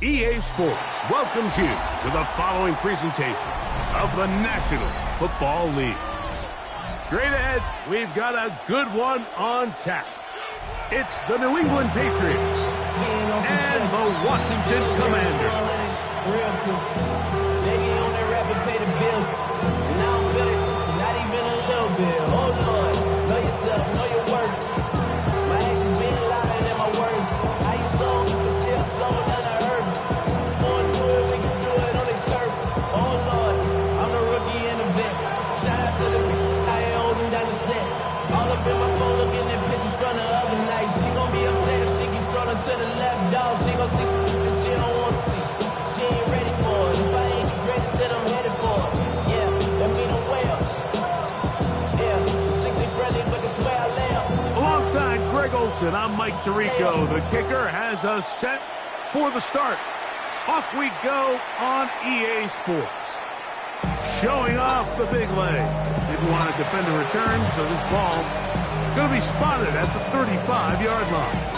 EA Sports welcomes you to the following presentation of the National Football League. Straight ahead, we've got a good one on tap. It's the New England Patriots and the Washington Commanders. Real cool. They get on their rap and pay the bills. And I don't feel it, not even a little bit. Oh Lord, know yourself, know your worth. My actions being louder than my words. How you sold, but still sold and I heard. Going through it, we can do it on the turf. Oh Lord, I'm the rookie in the vet. Shout out to the I ain't holding down the set. All up in my phone looking at pictures from the other night. She gon' be upset if she keeps scrolling to the left, dog. She gon' see some shit she don't want to see. She ain't ready for it. If I ain't the greatest, then I'm headed for it. Yeah, that mean I'm way up. Yeah, 60 friendly, but it's where I lay up. Alongside Greg Olson, I'm Mike Tirico. The kicker has us set for the start. Off we go on EA Sports. Showing off the big leg. Didn't want to defend a return, so this ball going to be spotted at the 35-yard line.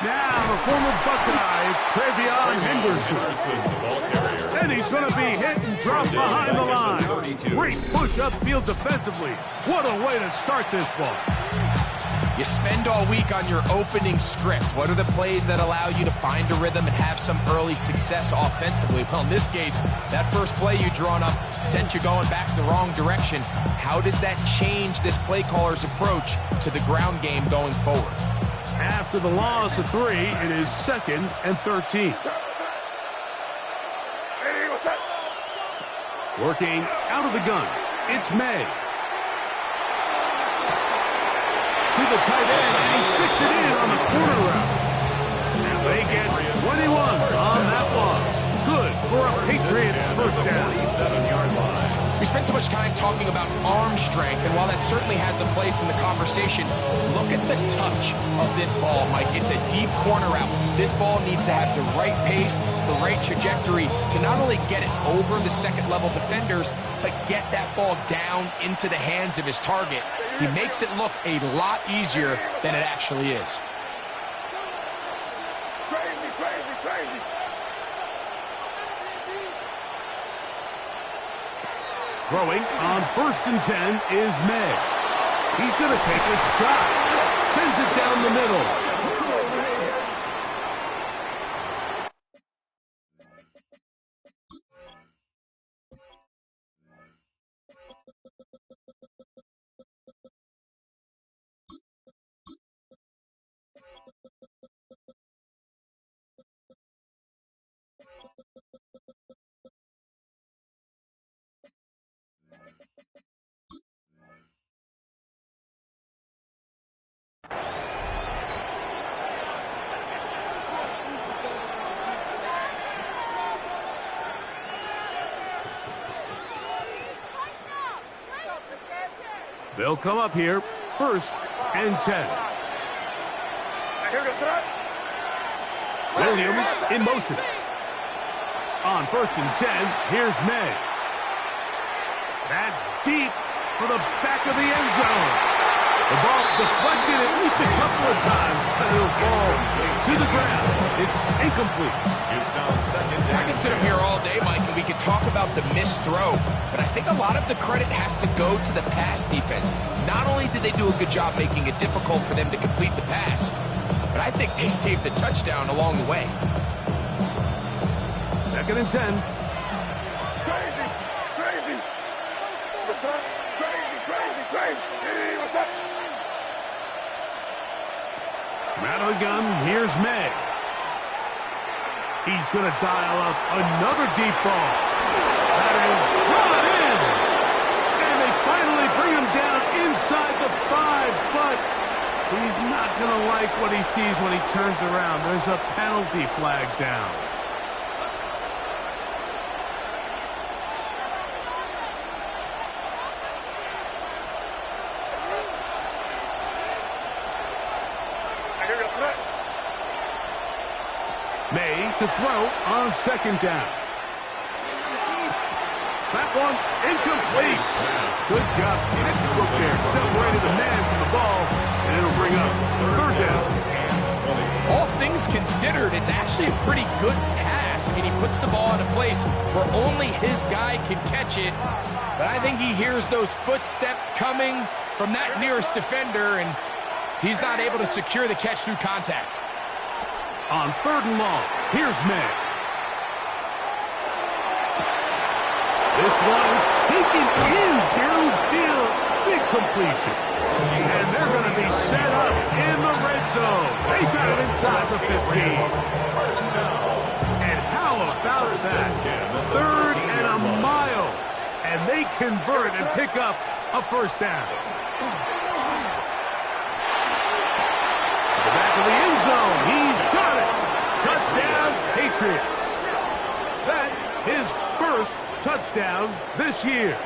Now, the former Buckeye, it's Travion Henderson. And he's going to be hit and dropped behind the line. Great push upfield defensively. What a way to start this ball. You spend all week on your opening script. What are the plays that allow you to find a rhythm and have some early success offensively? Well, in this case, that first play you drawn up sent you going back the wrong direction. How does that change this play caller's approach to the ground game going forward? After the loss of 3, it is 2nd and 13. Working out of the gun, it's May. To the tight end, and he fits it in on the corner route. And they get 21 on that one. Good for a Patriots first down. 47-yard line. We spent so much time talking about arm strength, and while that certainly has a place in the conversation, look at the touch of this ball, Mike. It's a deep corner route. This ball needs to have the right pace, the right trajectory to not only get it over the second-level defenders, but get that ball down into the hands of his target. He makes it look a lot easier than it actually is. Throwing on 1st and 10 is May. He's going to take a shot. Sends it down the middle. They'll come up here, 1st and 10. Williams in motion. On 1st and 10, here's May. That's deep for the back of the end zone. The ball deflected at least a couple of times, but it'll fall to the ground. It's incomplete. It's now 2nd down. I could sit up here all day, Mike, and we could talk about the missed throw, but I think a lot of the credit has to go to the pass defense. Not only did they do a good job making it difficult for them to complete the pass, but I think they saved the touchdown along the way. 2nd and 10. Out of the gun, here's May. He's going to dial up another deep ball. That is brought in. And they finally bring him down inside the 5, but he's not going to like what he sees when he turns around. There's a penalty flag down. May to throw on second down. That one incomplete. Good job. Textbook there. Separated the man from the ball, and it'll bring up third down. All things considered, it's actually a pretty good pass. I mean, he puts the ball in a place where only his guy can catch it. But I think he hears those footsteps coming from that nearest defender, and he's not able to secure the catch through contact. On third and long, here's May. This one is taken in downfield. Big completion. And they're going to be set up in the red zone. They've got it inside the 15. And how about that? Third and a mile. And they convert and pick up a first down. To the back of the end zone. He's got it. Touchdown, Patriots. That is first touchdown this year.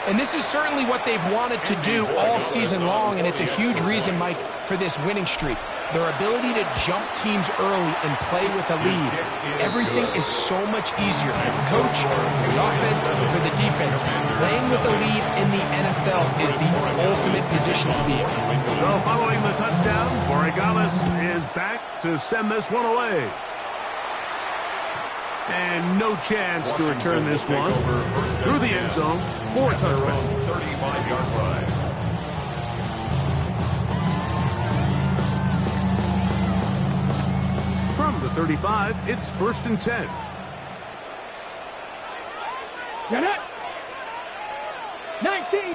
And this is certainly what they've wanted to do all season long, and it's a huge reason, Mike, for this winning streak. Their ability to jump teams early and play with a lead. Everything is so much easier for the coach, for the offense, for the defense. Playing with a lead in the NFL is the ultimate position to be in. So following the touchdown, Borregales is back to send this one away. And no chance to return this one through the end zone for a touchdown. 35-yard line. From the 35, it's 1st and 10. Get it. 19, 10,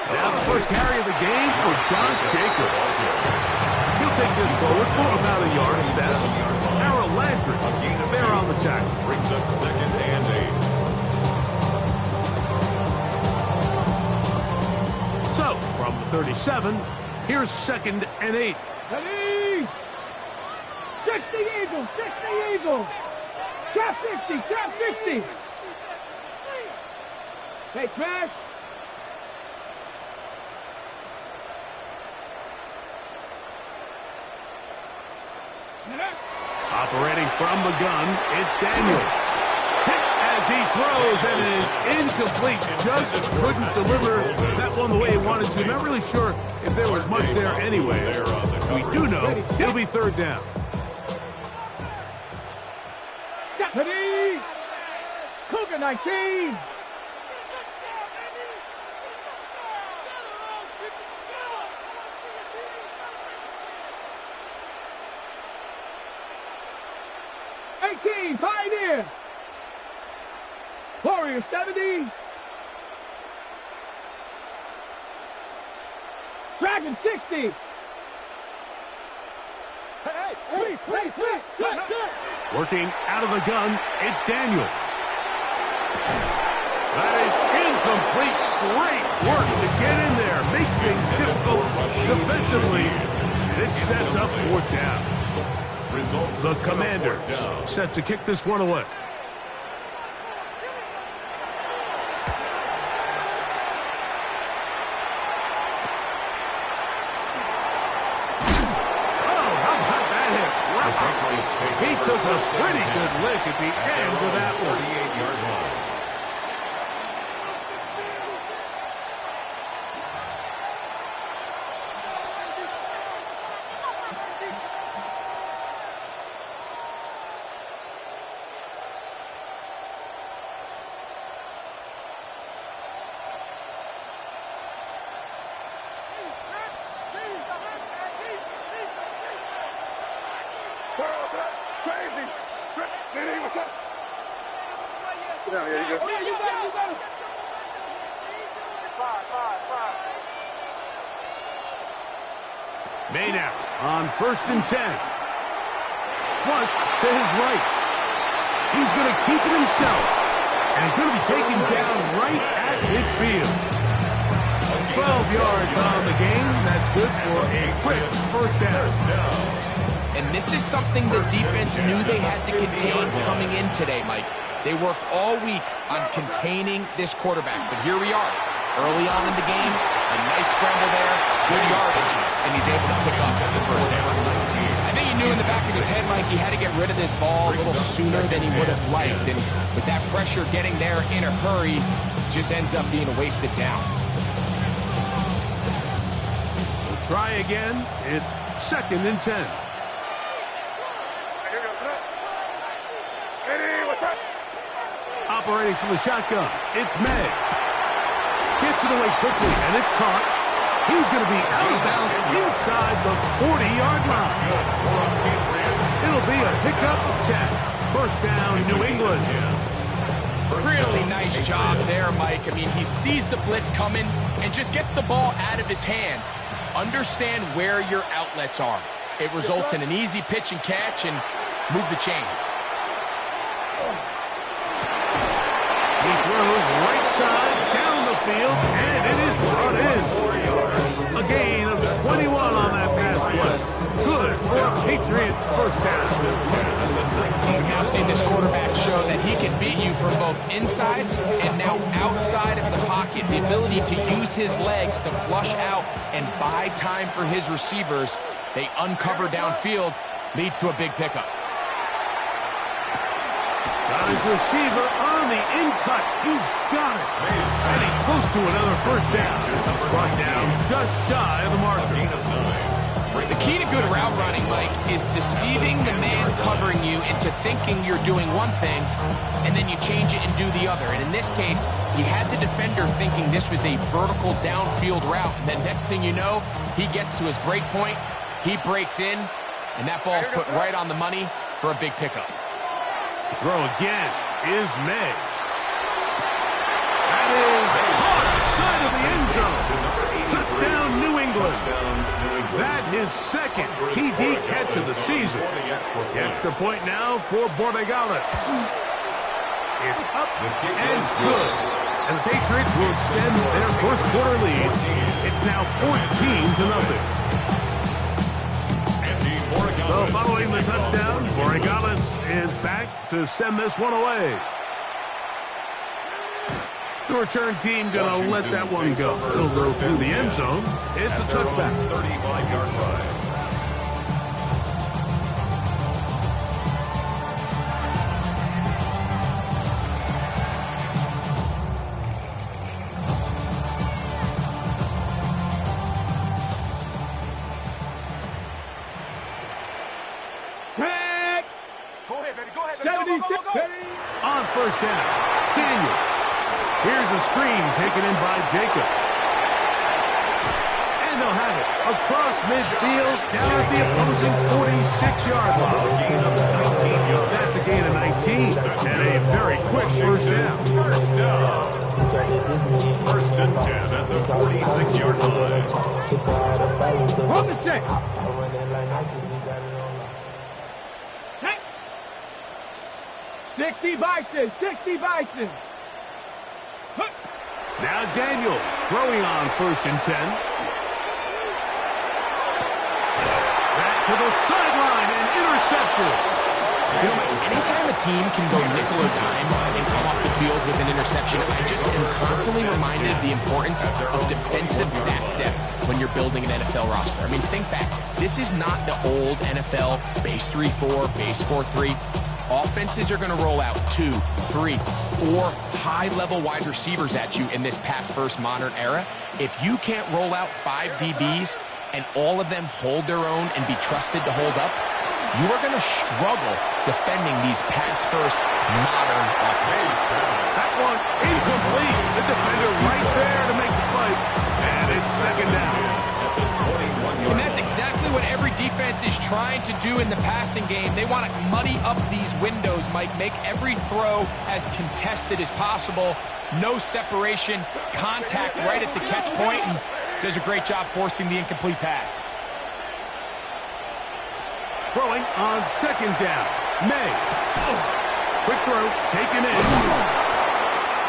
Now the first carry of the game for Josh Jacobs. He'll take this forward for about a yard at best. Harold Landry there on the tackle. Brings up 2nd and 8. So, from the 37, here's 2nd and 8. ready. 60 Eagles, 60 Eagles. Trap 50, trap 50. Hey, smash. Operating from the gun, it's Daniels. Hit as he throws, and it is incomplete. Just couldn't deliver that one the way he wanted to. Not really sure if there was much there anyway. We do know it'll be third down. Ready. Cougar 19. Pioneer. Warrior 70. Dragon 60. Working out of the gun, it's Daniels. That is incomplete. Great work to get in there, make things difficult defensively, and it sets up 4th down. The Commanders set to kick this one away. He took a pretty good lick at the end of that one. 48-yard line. Maynard on 1st and 10. Flush to his right. He's going to keep it himself. And he's going to be taken down right at midfield. 12 yards on the game. That's good for a quick first down. And this is something the defense knew they had to contain coming in today, Mike. They worked all week on containing this quarterback, but here we are, early on in the game, a nice scramble there, good yardage, and he's able to pick up the first down. I think he knew in the back of his head, Mike, he had to get rid of this ball a little sooner than he would have liked, and with that pressure getting there in a hurry, just ends up being a wasted down. We'll try again. It's 2nd and 10. Operating from the shotgun, it's May. Gets it away quickly, and it's caught. He's going to be out of bounds inside the 40-yard line. It'll be a pickup of 10. First down, New England. Really nice job there, Mike. I mean, he sees the blitz coming and just gets the ball out of his hands. Understand where your outlets are. It results in an easy pitch and catch and move the chains. He throws right side down the field, and it is brought in. A gain of 21 on that pass play. Good for Patriots first down. We've now seen this quarterback show that he can beat you from both inside and now outside of the pocket. The ability to use his legs to flush out and buy time for his receivers. They uncover downfield, leads to a big pickup. Got his receiver on the in-cut. He's got it. And he's close to another first down. Brought down just shy of the marker. The key to good route running, Mike, is deceiving the man covering you into thinking you're doing one thing, and then you change it and do the other. And in this case, he had the defender thinking this was a vertical downfield route. And then next thing you know, he gets to his break point, he breaks in, and that ball's put right on the money for a big pickup. Throw again is May. That is outside of the end zone. Touchdown, New England. That his second TD catch of the season. Extra point now for Borregales. It's up and good. And the Patriots will extend their first quarter lead. It's now 14-0. So following the touchdown, Borregales is back to send this one away. The return team going to let that one go. It'll go through the end zone. It's a touchback. 35-yard line. On first down, Daniels. Here's a screen taken in by Jacobs. And they'll have it across midfield down at the opposing 46-yard line. That's a gain of 19 and a very quick first down. First and 10 at the 46-yard line. On the check. 60 Bison, 60 Bison. Now Daniels throwing on first and 10. Back to the sideline and intercepted. You know, Mike, anytime a team can go nickel or dime and come off the field with an interception, I just am constantly reminded of the importance of defensive back depth when you're building an NFL roster. I mean, think back. This is not the old NFL base 3-4, base 4-3. Offenses are going to roll out 2, 3, 4 high-level wide receivers at you in this pass-first modern era. If you can't roll out 5 DBs and all of them hold their own and be trusted to hold up, you are going to struggle defending these pass-first modern offenses. That one incomplete. The defender right there to make the play. And it's second down. And that's exactly what every defense is trying to do in the passing game. They want to muddy up these windows, Mike, make every throw as contested as possible. No separation, contact right at the catch point, and does a great job forcing the incomplete pass. Throwing on second down. May. Quick throw, taken in.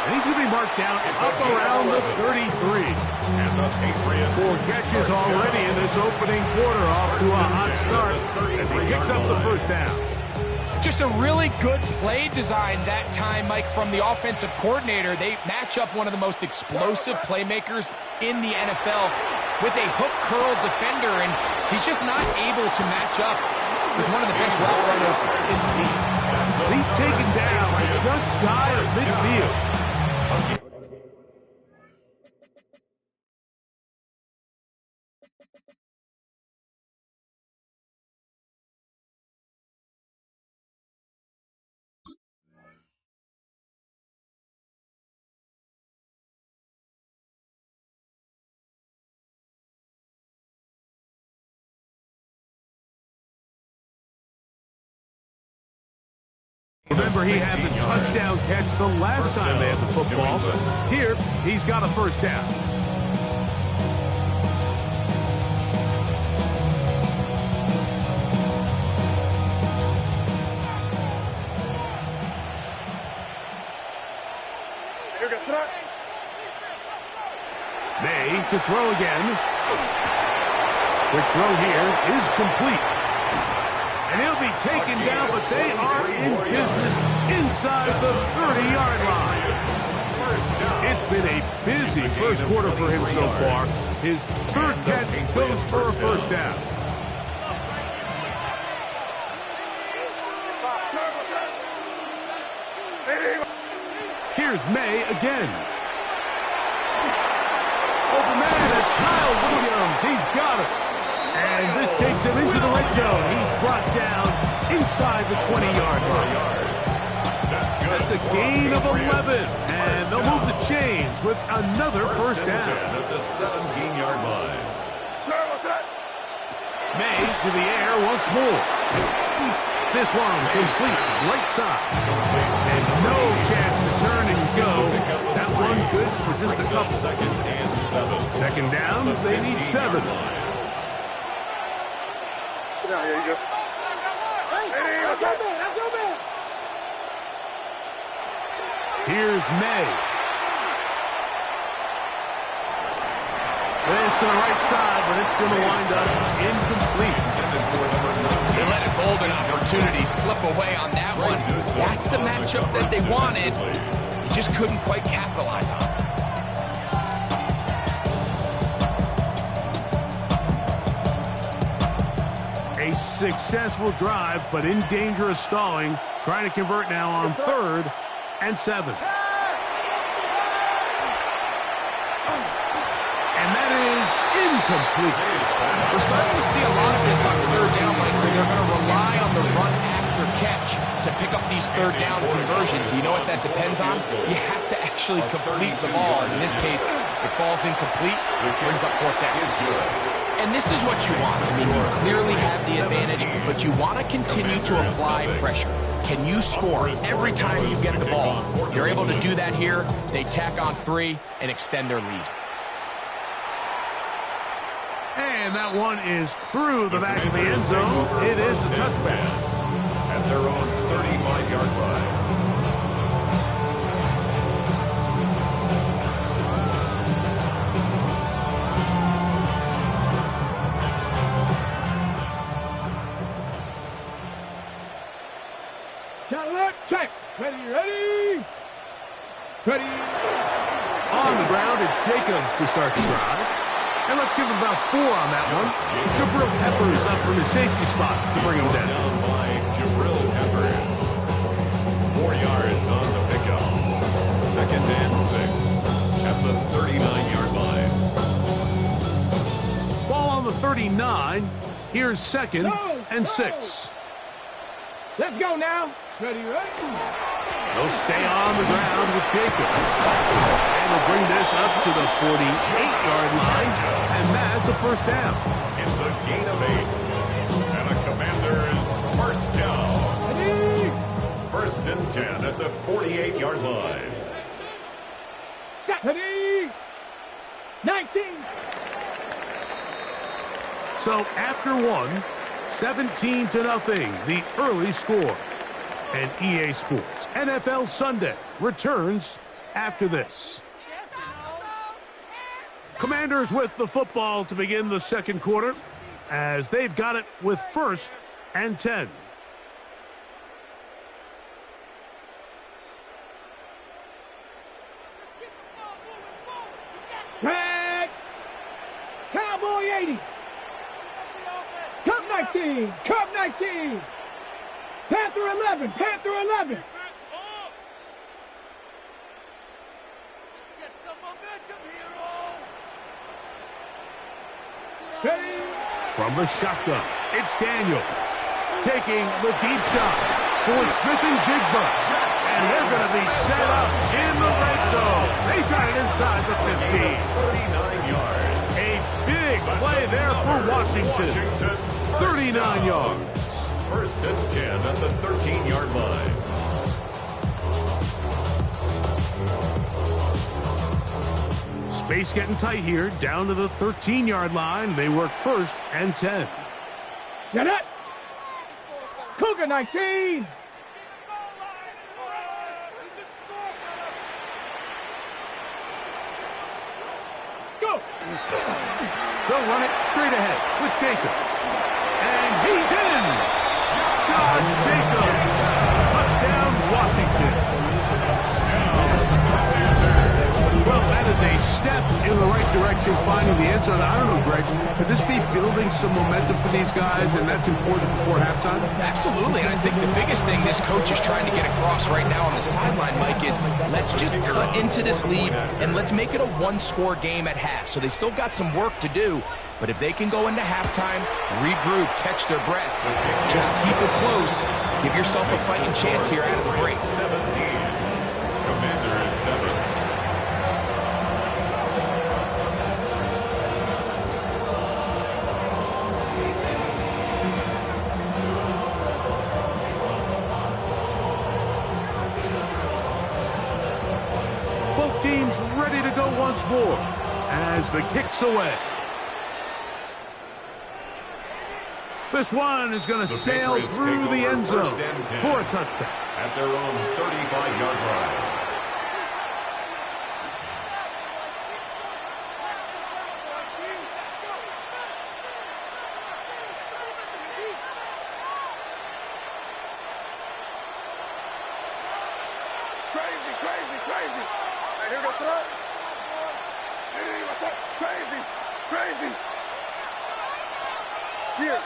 And he's going to be marked down up around the 33. And the Patriots 4 catches already in this opening quarter, off to a hot start as he picks up the first down. Just a really good play design that time, Mike, from the offensive coordinator. They match up one of the most explosive playmakers in the NFL with a hook curl defender, and he's just not able to match up with one of the best route runners in the league. He's taken down just shy of midfield. Remember, he had the touchdown catch the last time they had the football. Here, he's got a first down. May to throw again. The throw here is complete. And he'll be taken down, but they are in business inside the 30-yard line. It's been a busy first quarter for him so far. His third catch goes for a first down. Here's May again. Open man, that's Kyle Williams. He's got it. And this takes him into the red zone. He's brought down inside the 20-yard line. That's a gain of 11. And they'll move the chains with another first down. At the 17-yard line. May to the air once more. This one complete right side. And no chance to turn and go. That one good for just a couple. Second down, they need 7. Here's May. This to the right side, but it's going to wind up incomplete. They let a golden opportunity slip away on that one. That's the matchup that they wanted. They just couldn't quite capitalize on it. A successful drive, but in danger of stalling. Trying to convert now on 3rd and 7. And that is incomplete. We're starting to see a lot of this on 3rd down, Mike, where they're going to rely on the run after catch to pick up these 3rd down conversions. You know what that depends on? You have to actually complete the ball. In this case, it falls incomplete, it brings up 4th down. And this is what you want. I mean, you clearly have the advantage, but you want to continue to apply pressure. Can you score every time you get the ball? You're able to do that here. They tack on 3 and extend their lead. And that one is through the back of the end zone. It is a touchback. At their own 35-yard line. Check. Ready. On the ground, it's Jacobs to start the drive. And let's give him about 4 on that one. Jabril Peppers up from his safety spot to bring him down. By Jabril Peppers. 4 yards on the pickup. 2nd and 6 at the 39-yard line. Ball on the 39. Here's 2nd and 6. Let's go now. Ready. They'll stay on the ground with Jacobs. And they'll bring this up to the 48-yard line. And that's a first down. It's a gain of 8. And a Commanders first down. Ready. 1st and 10 at the 48-yard line. Set. Ready. 19. So after 1, 17-0, the early score. And EA Sports NFL Sunday returns after this. Commanders with the football to begin the second quarter as they've got it with 1st and 10. 80. Cup 19. Cup 19. Panther 11. Panther 11. Ready. From the shotgun, it's Daniels taking the deep shot for Smith and Jigba. And they're going to be set up in the red zone. They've got it inside the 15. 39 yards. A big play there for Washington. 39 yards. First and 10 at the 13-yard line. Space getting tight here, down to the 13-yard line. They work first and 10. Get it. Cougar 19. Go. They'll run it straight ahead with Jacobs. And he's in. Josh Jacobs. Touchdown, Washington. Well, that is a step in the right direction, finding the end zone. I don't know, Greg, could this be building some momentum for these guys, and that's important before halftime? Absolutely, and I think the biggest thing this coach is trying to get across right now on the sideline, Mike, is let's just cut into this lead, and let's make it a one-score game at half. So they still got some work to do, but if they can go into halftime, regroup, catch their breath, just keep it close, give yourself a fighting chance here out of the break. 17. Commander is 7. Both teams ready to go once more as the kick's away. This one is going to sail Patriots through take the over end zone first and 10 for a touchdown. At their own 35-yard line. Crazy, crazy, crazy. Hey, here we go, throw. Hey, what's up? Crazy, crazy. Here.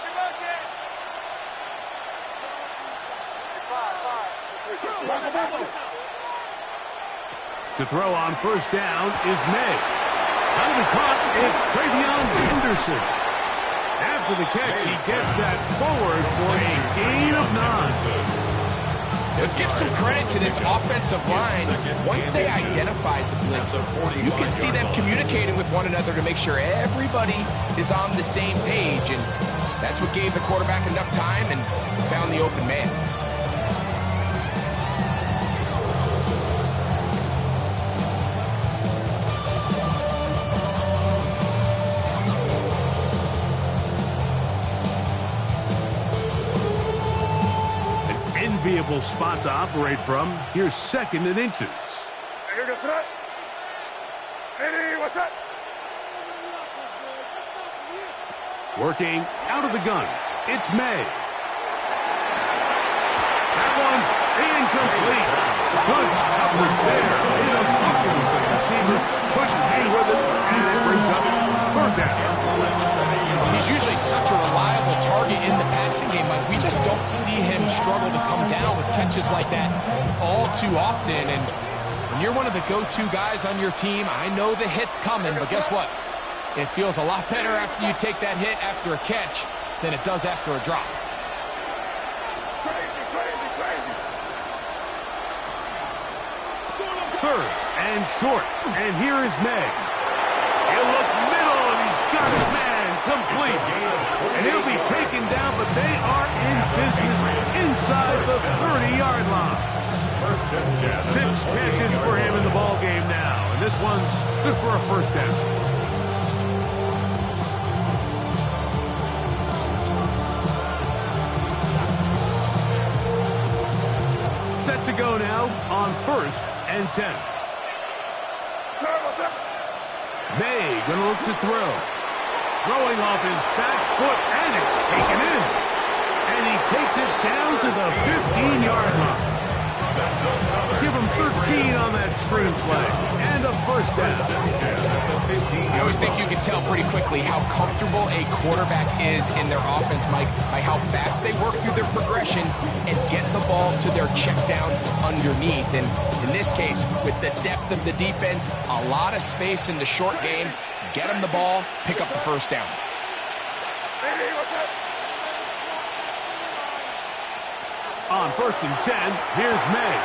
To throw on first down is May. Out of the caught, it's Travion Henderson. After the catch, he gets that forward for a gain of 9. Let's give some credit to this offensive line. Once they identified the blitz, you can see them communicating with one another to make sure everybody is on the same page, and that's what gave the quarterback enough time and found the open man. Enviable spot to operate from. Here's second and inches. Hey, here goes that. Hey, what's up? Working out of the gun, it's May. That one's incomplete. Good coverage there. In a function, the receiver couldn't hang with it, and it brings up third down. He's usually such a reliable target in the passing game, but we just don't see him struggle to come down with catches like that all too often. And when you're one of the go-to guys on your team, I know the hit's coming, but guess what? It feels a lot better after you take that hit after a catch than it does after a drop. Crazy, crazy, crazy. Third and short, and here is May. He'll look middle, and he's got his man complete. And he'll be taken down, but they are in business inside the 30-yard line. 6 catches for him in the ball game now, and this one's good for a first down. Set to go now on first and 10. May gonna look to throw. Throwing off his back foot, and it's taken in. And he takes it down to the 15-yard line. Give him 13 on that screenplay. And a first down. I always think you can tell pretty quickly how comfortable a quarterback is in their offense, Mike, by how fast they work through their progression and get the ball to their check down underneath. And in this case, with the depth of the defense, a lot of space in the short game, get them the ball, pick up the first down. On 1st and 10, here's May.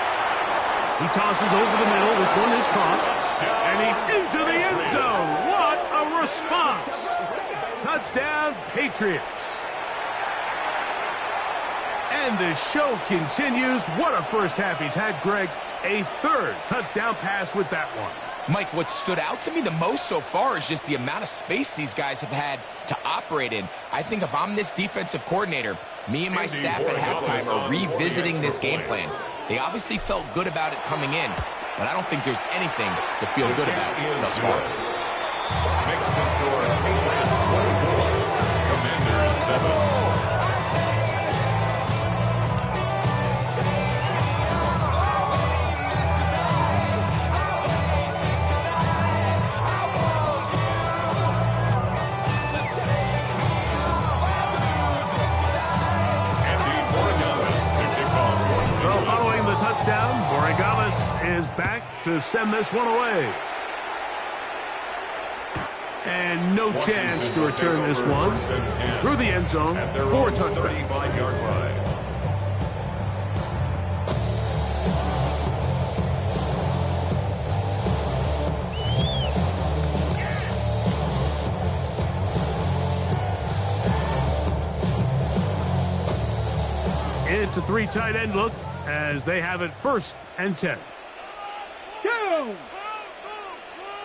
He tosses over the middle. This one is caught. And he's into the end zone. What a response. Touchdown, Patriots. And the show continues. What a first half he's had, Greg. A 3rd touchdown pass with that one. Mike, what stood out to me the most so far is just the amount of space these guys have had to operate in. I think if I'm this defensive coordinator, me and my staff at halftime are revisiting this game plan. They obviously felt good about it coming in, but I don't think there's anything to feel good about thus far. Makes the score Patriots 24, Commanders 7. Touchdown. Borregales is back to send this one away. And no chance to return this one through the end zone for a touchdown. 35-yard line. It's a 3 tight end look as they have it 1st and 10. 2.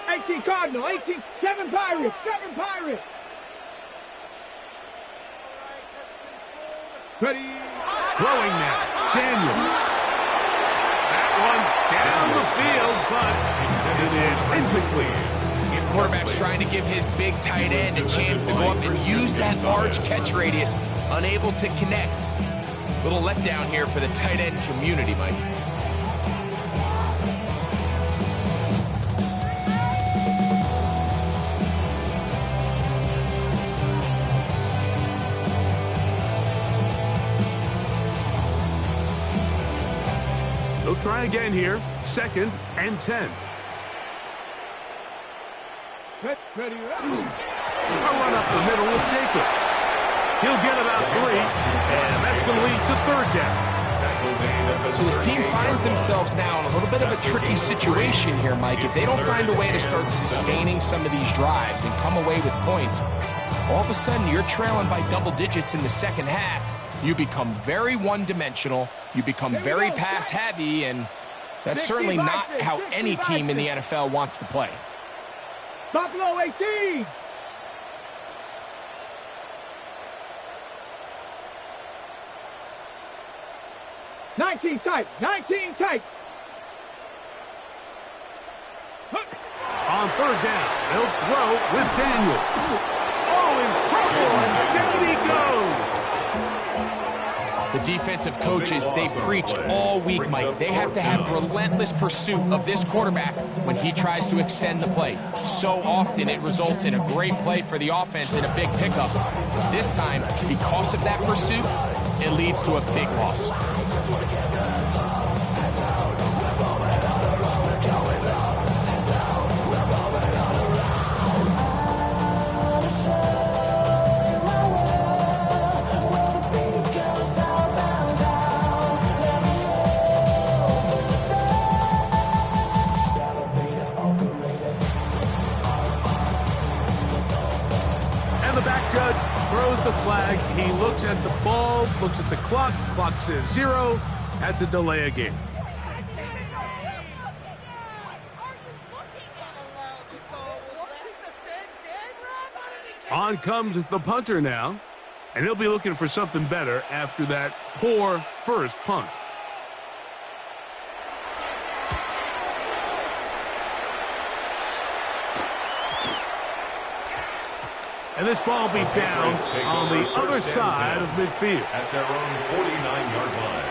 18 Cardinal, 18, 7 Pirates, 7 Pirates. Ready. Throwing now, Daniel. That one down the field, but it is incomplete. Quarterback's trying to give his big tight end a chance to go up and use that large catch radius, unable to connect. Little letdown here for the tight end community, Mike. They'll try again here. 2nd and 10. Ready. A run up the middle with Jacobs. He'll get about 3, and that's going to lead to 3rd down. So this team finds themselves now in a little bit of a tricky situation here, Mike. If they don't find a way to start sustaining some of these drives and come away with points, all of a sudden you're trailing by double digits in the second half. You become very one-dimensional, you become very pass-heavy, and that's certainly not how any team in the NFL wants to play. Buffalo 18. Nineteen tight. On 3rd down, they'll throw with Daniels. Oh, in trouble, and down he goes. The defensive coaches, they preached all week, Mike. They have to have relentless pursuit of this quarterback when he tries to extend the play. So often it results in a great play for the offense and a big pickup. This time, because of that pursuit, it leads to a big loss. Throws the flag. He looks at the ball, looks at the clock. Clock says 0. That's a delay of game. On comes the punter now, and he'll be looking for something better after that poor first punt. And this ball will be down on the other side of midfield. At their own 49-yard line.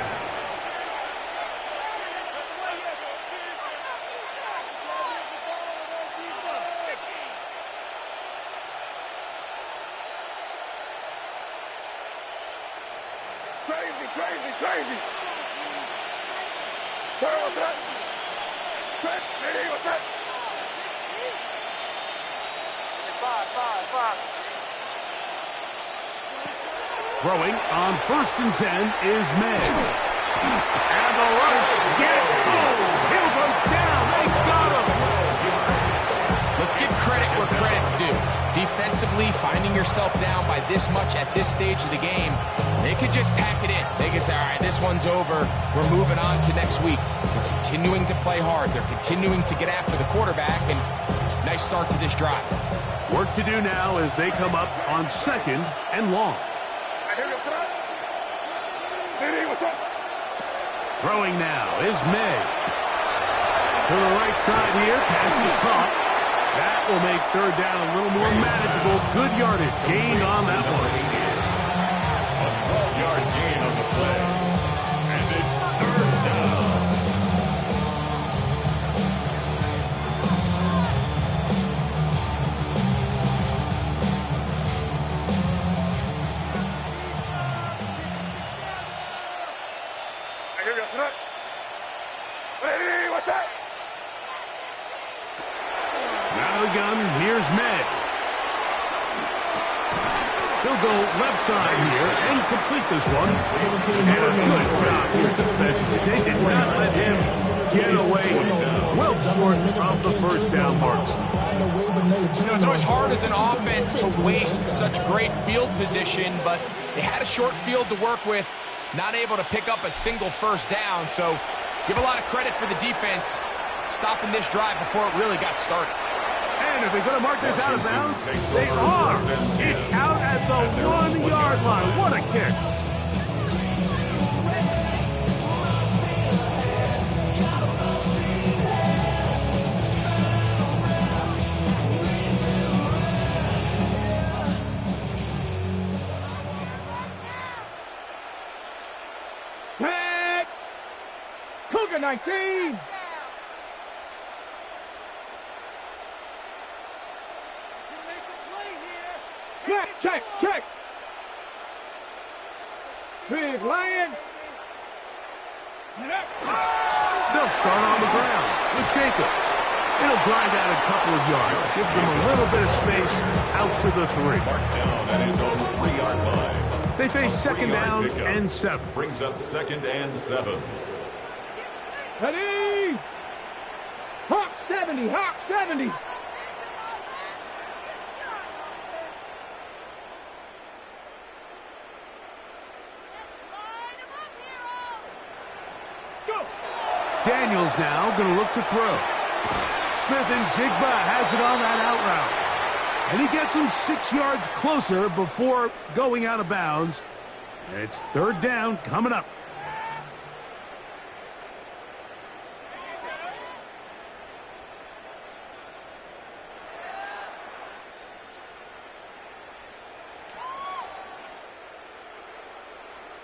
crazy, crazy. Turn, what's that? Hey, what's that? 5. Throwing on 1st and 10 is May. And the rush gets home. Hill goes down. They got him. Let's give credit where credit's due. Defensively, finding yourself down by this much at this stage of the game, they could just pack it in. They could say, all right, this one's over. We're moving on to next week. They're continuing to play hard. They're continuing to get after the quarterback, and nice start to this drive. Work to do now as they come up on 2nd and long. Throwing now is May. To the right side here, pass is caught. That will make 3rd down a little more manageable. Good yardage gained on that one. A 12-yard gain on the play. And it's 3rd down. Hey, what's that? Now the gun, here's May. He'll go left side here and complete this one. And a good job here defensively. They did not let him get away. Well short of the 1st down mark. You know, it's always hard as an offense to waste such great field position, but they had a short field to work with, not able to pick up a single 1st down. So give a lot of credit for the defense stopping this drive before it really got started. And if they're going to mark this out of bounds, they are. It's out at the 1-yard line. What a kick. Set. Cougar 19. Check. Big Lion. They'll start on the ground with Jacobs. It'll grind out a couple of yards. Gives them a little bit of space out to the 3. Mark down at his own 3-yard line. They face 2nd down pickup. and 7. Brings up 2nd and 7. Ready. Hawk 70. Daniels now going to look to throw. Smith and Jigba has it on that out route. And he gets him 6 yards closer before going out of bounds. And it's 3rd down coming up.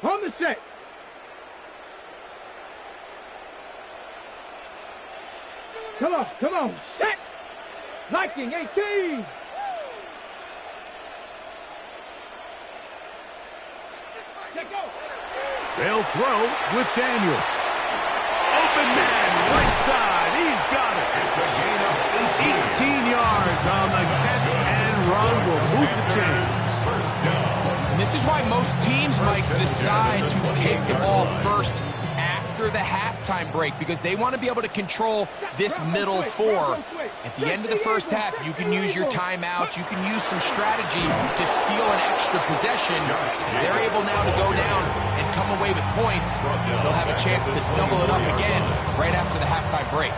On the set. Come on. Set. Viking 18. They'll throw with Daniels. Open man, right side. He's got it. It's a gain of 18 yards on the catch and run will move the chains. First down. And this is why most teams might decide to take the ball first after the halftime break, because they want to be able to control this middle 4. At the end of the first half, you can use your timeout. You can use some strategy to steal an extra possession. They're able now to go down and come away with points. They'll have a chance to double it up again right after the halftime break.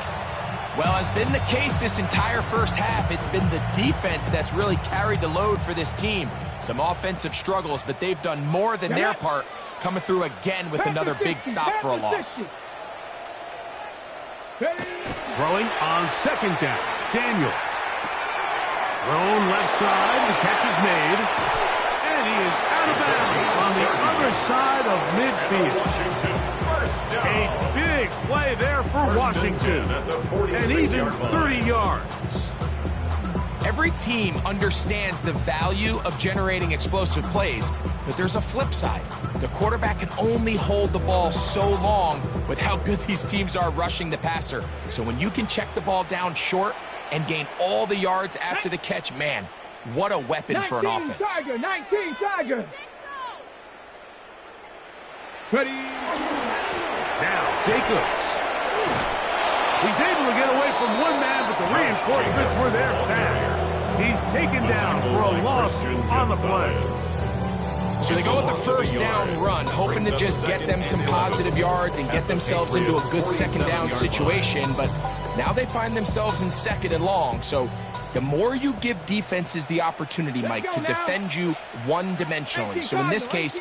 Well, as been the case this entire first half, it's been the defense that's really carried the load for this team. Some offensive struggles, but they've done more than their part, coming through again with another big stop for a loss. Throwing on 2nd down. Daniels. Thrown left side. The catch is made. And he is out of bounds on the other side of midfield. Washington, first down. A big play there for Washington. At the And even 46-yard line. 30 yards. Every team understands the value of generating explosive plays, but there's a flip side. The quarterback can only hold the ball so long with how good these teams are rushing the passer. So when you can check the ball down short and gain all the yards after the catch, man, what a weapon for an offense. 19 Tiger. Ready. Now, Jacobs. He's able to get away from one man, but the reinforcements were there fast. He's taken down for a loss on the play. So they go with the first down run, hoping to just get them some positive yards and get themselves into a good second down situation, but now they find themselves in second and long. So the more you give defenses the opportunity, Mike, to defend you one-dimensionally. So in this case,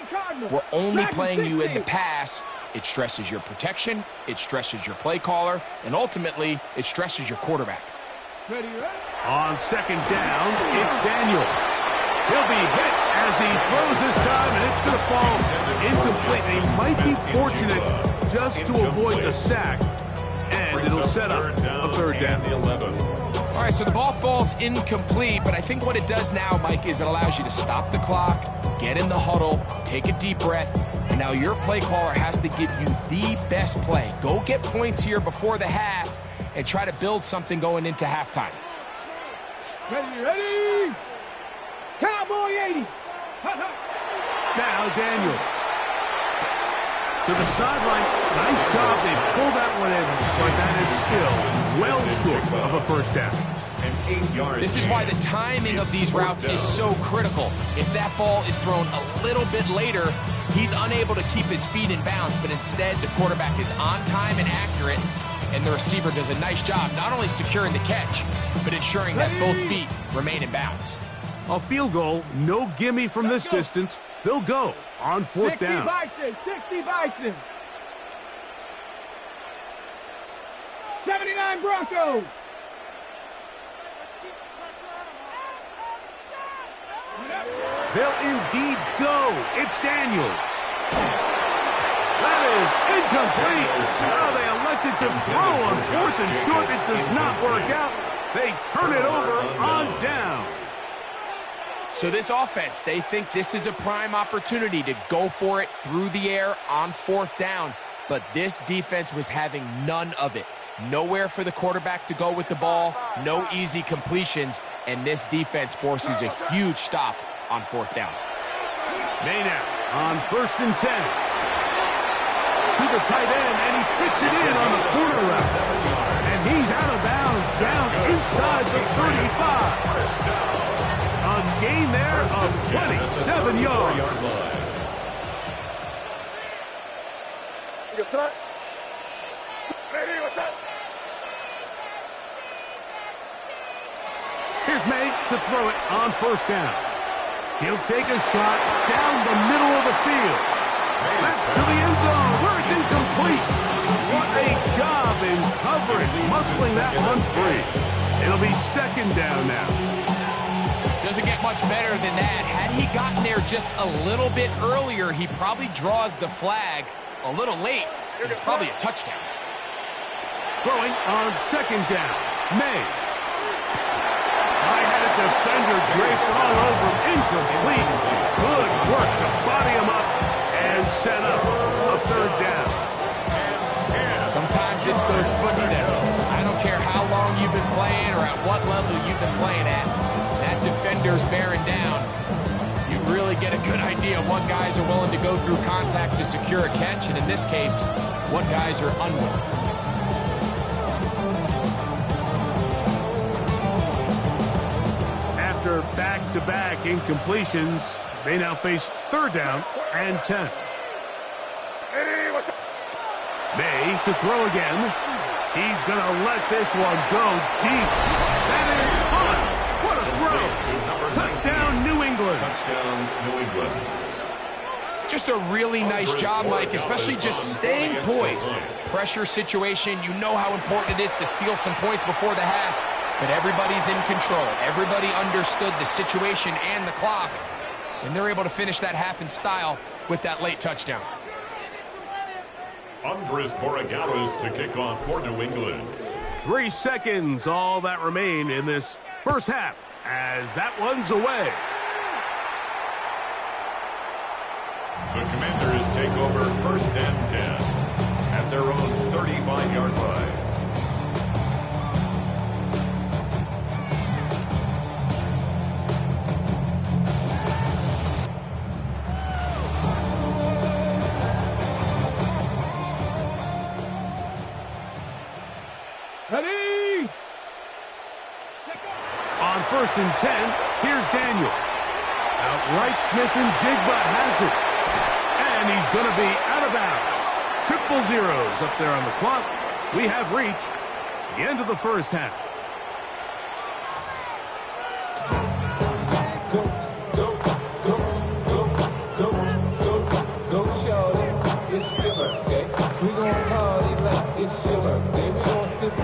we're only playing you in the pass. It stresses your protection, it stresses your play caller, and ultimately, it stresses your quarterback. On second down, it's Daniel. He'll be hit as he throws this time, and it's going to fall incomplete. They might be fortunate just to avoid the sack, and it'll set up a third down. All right, so the ball falls incomplete, but I think what it does now, Mike, is it allows you to stop the clock, get in the huddle, take a deep breath, and now your play caller has to give you the best play. Go get points here before the half and try to build something going into halftime. Ready. Cowboy 80. Now Daniels. To the sideline. Nice job. They pull that one in, but that is still well short of a first down. This is why the timing of these routes is so critical. If that ball is thrown a little bit later, he's unable to keep his feet in bounds, but instead the quarterback is on time and accurate, and the receiver does a nice job not only securing the catch, but ensuring that both feet remain in bounds. A field goal, no gimme from this distance. They'll go on fourth down. 60 Bison. 79 Broncos. They'll indeed go. It's Daniels. That is incomplete. Now they elected to throw on fourth and short. It does not work out. They turn it over on down. So this offense, they think this is a prime opportunity to go for it through the air on fourth down. But this defense was having none of it. Nowhere for the quarterback to go with the ball, no easy completions, and this defense forces a huge stop on fourth down. Maynard on first and 10. To the tight end, and he fits it in on the corner route. And he's out of bounds, down inside the 35. A gain there of 27 yards. Here's May to throw it on first down. He'll take a shot down the middle of the field. That's to the end zone where it's incomplete. What a job in coverage, muscling that one free. It'll be second down now. Doesn't get much better than that. Had he gotten there just a little bit earlier, he probably draws the flag a little late, and it's probably a touchdown. Throwing on second down. May. High-headed defender draped all over him. Incomplete. Good work to body him up and set up a third down. Sometimes it's those footsteps. I don't care how long you've been playing or at what level you've been playing at. That defender's bearing down. You really get a good idea of what guys are willing to go through contact to secure a catch, and in this case, what guys are unwilling. After back-to-back incompletions, they now face third down and 10. May to throw again. He's going to let this one go deep. That is caught. What a throw. Touchdown, New England. Touchdown, New England. Just a really nice job, Mike, especially just staying poised. Pressure situation, you know how important it is to steal some points before the half, but everybody's in control. Everybody understood the situation and the clock, and they're able to finish that half in style with that late touchdown. Andres Borregales to kick off for New England. 3 seconds, all that remain in this first half as that one's away. The Commanders take over 1st and 10 at their own 35-yard line. Ready? On 1st and 10, here's Daniels. Outright Smith and Jigba has it. And he's going to be out of bounds. 0-0 up there on the clock. We have reached the end of the first half. Go, shorty, it's your birthday. We gon' party like it's your birthday. We gon' sip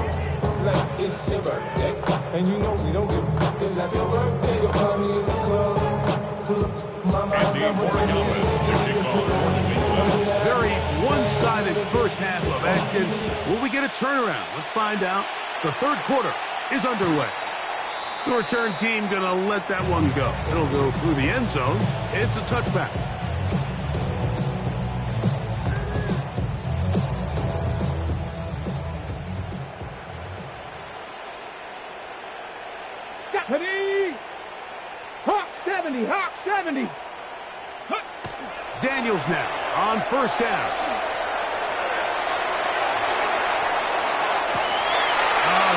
like it's your birthday. And you know we don't give a fuck. It's like your birthday. You'll find me in the club. Full of mama. Very one-sided first half of action. Will we get a turnaround? Let's find out. The third quarter is underway. The return team going to let that one go. It'll go through the end zone. It's a touchback. Ready? Hawk 70, Hawk 70. Daniels now on 1st down.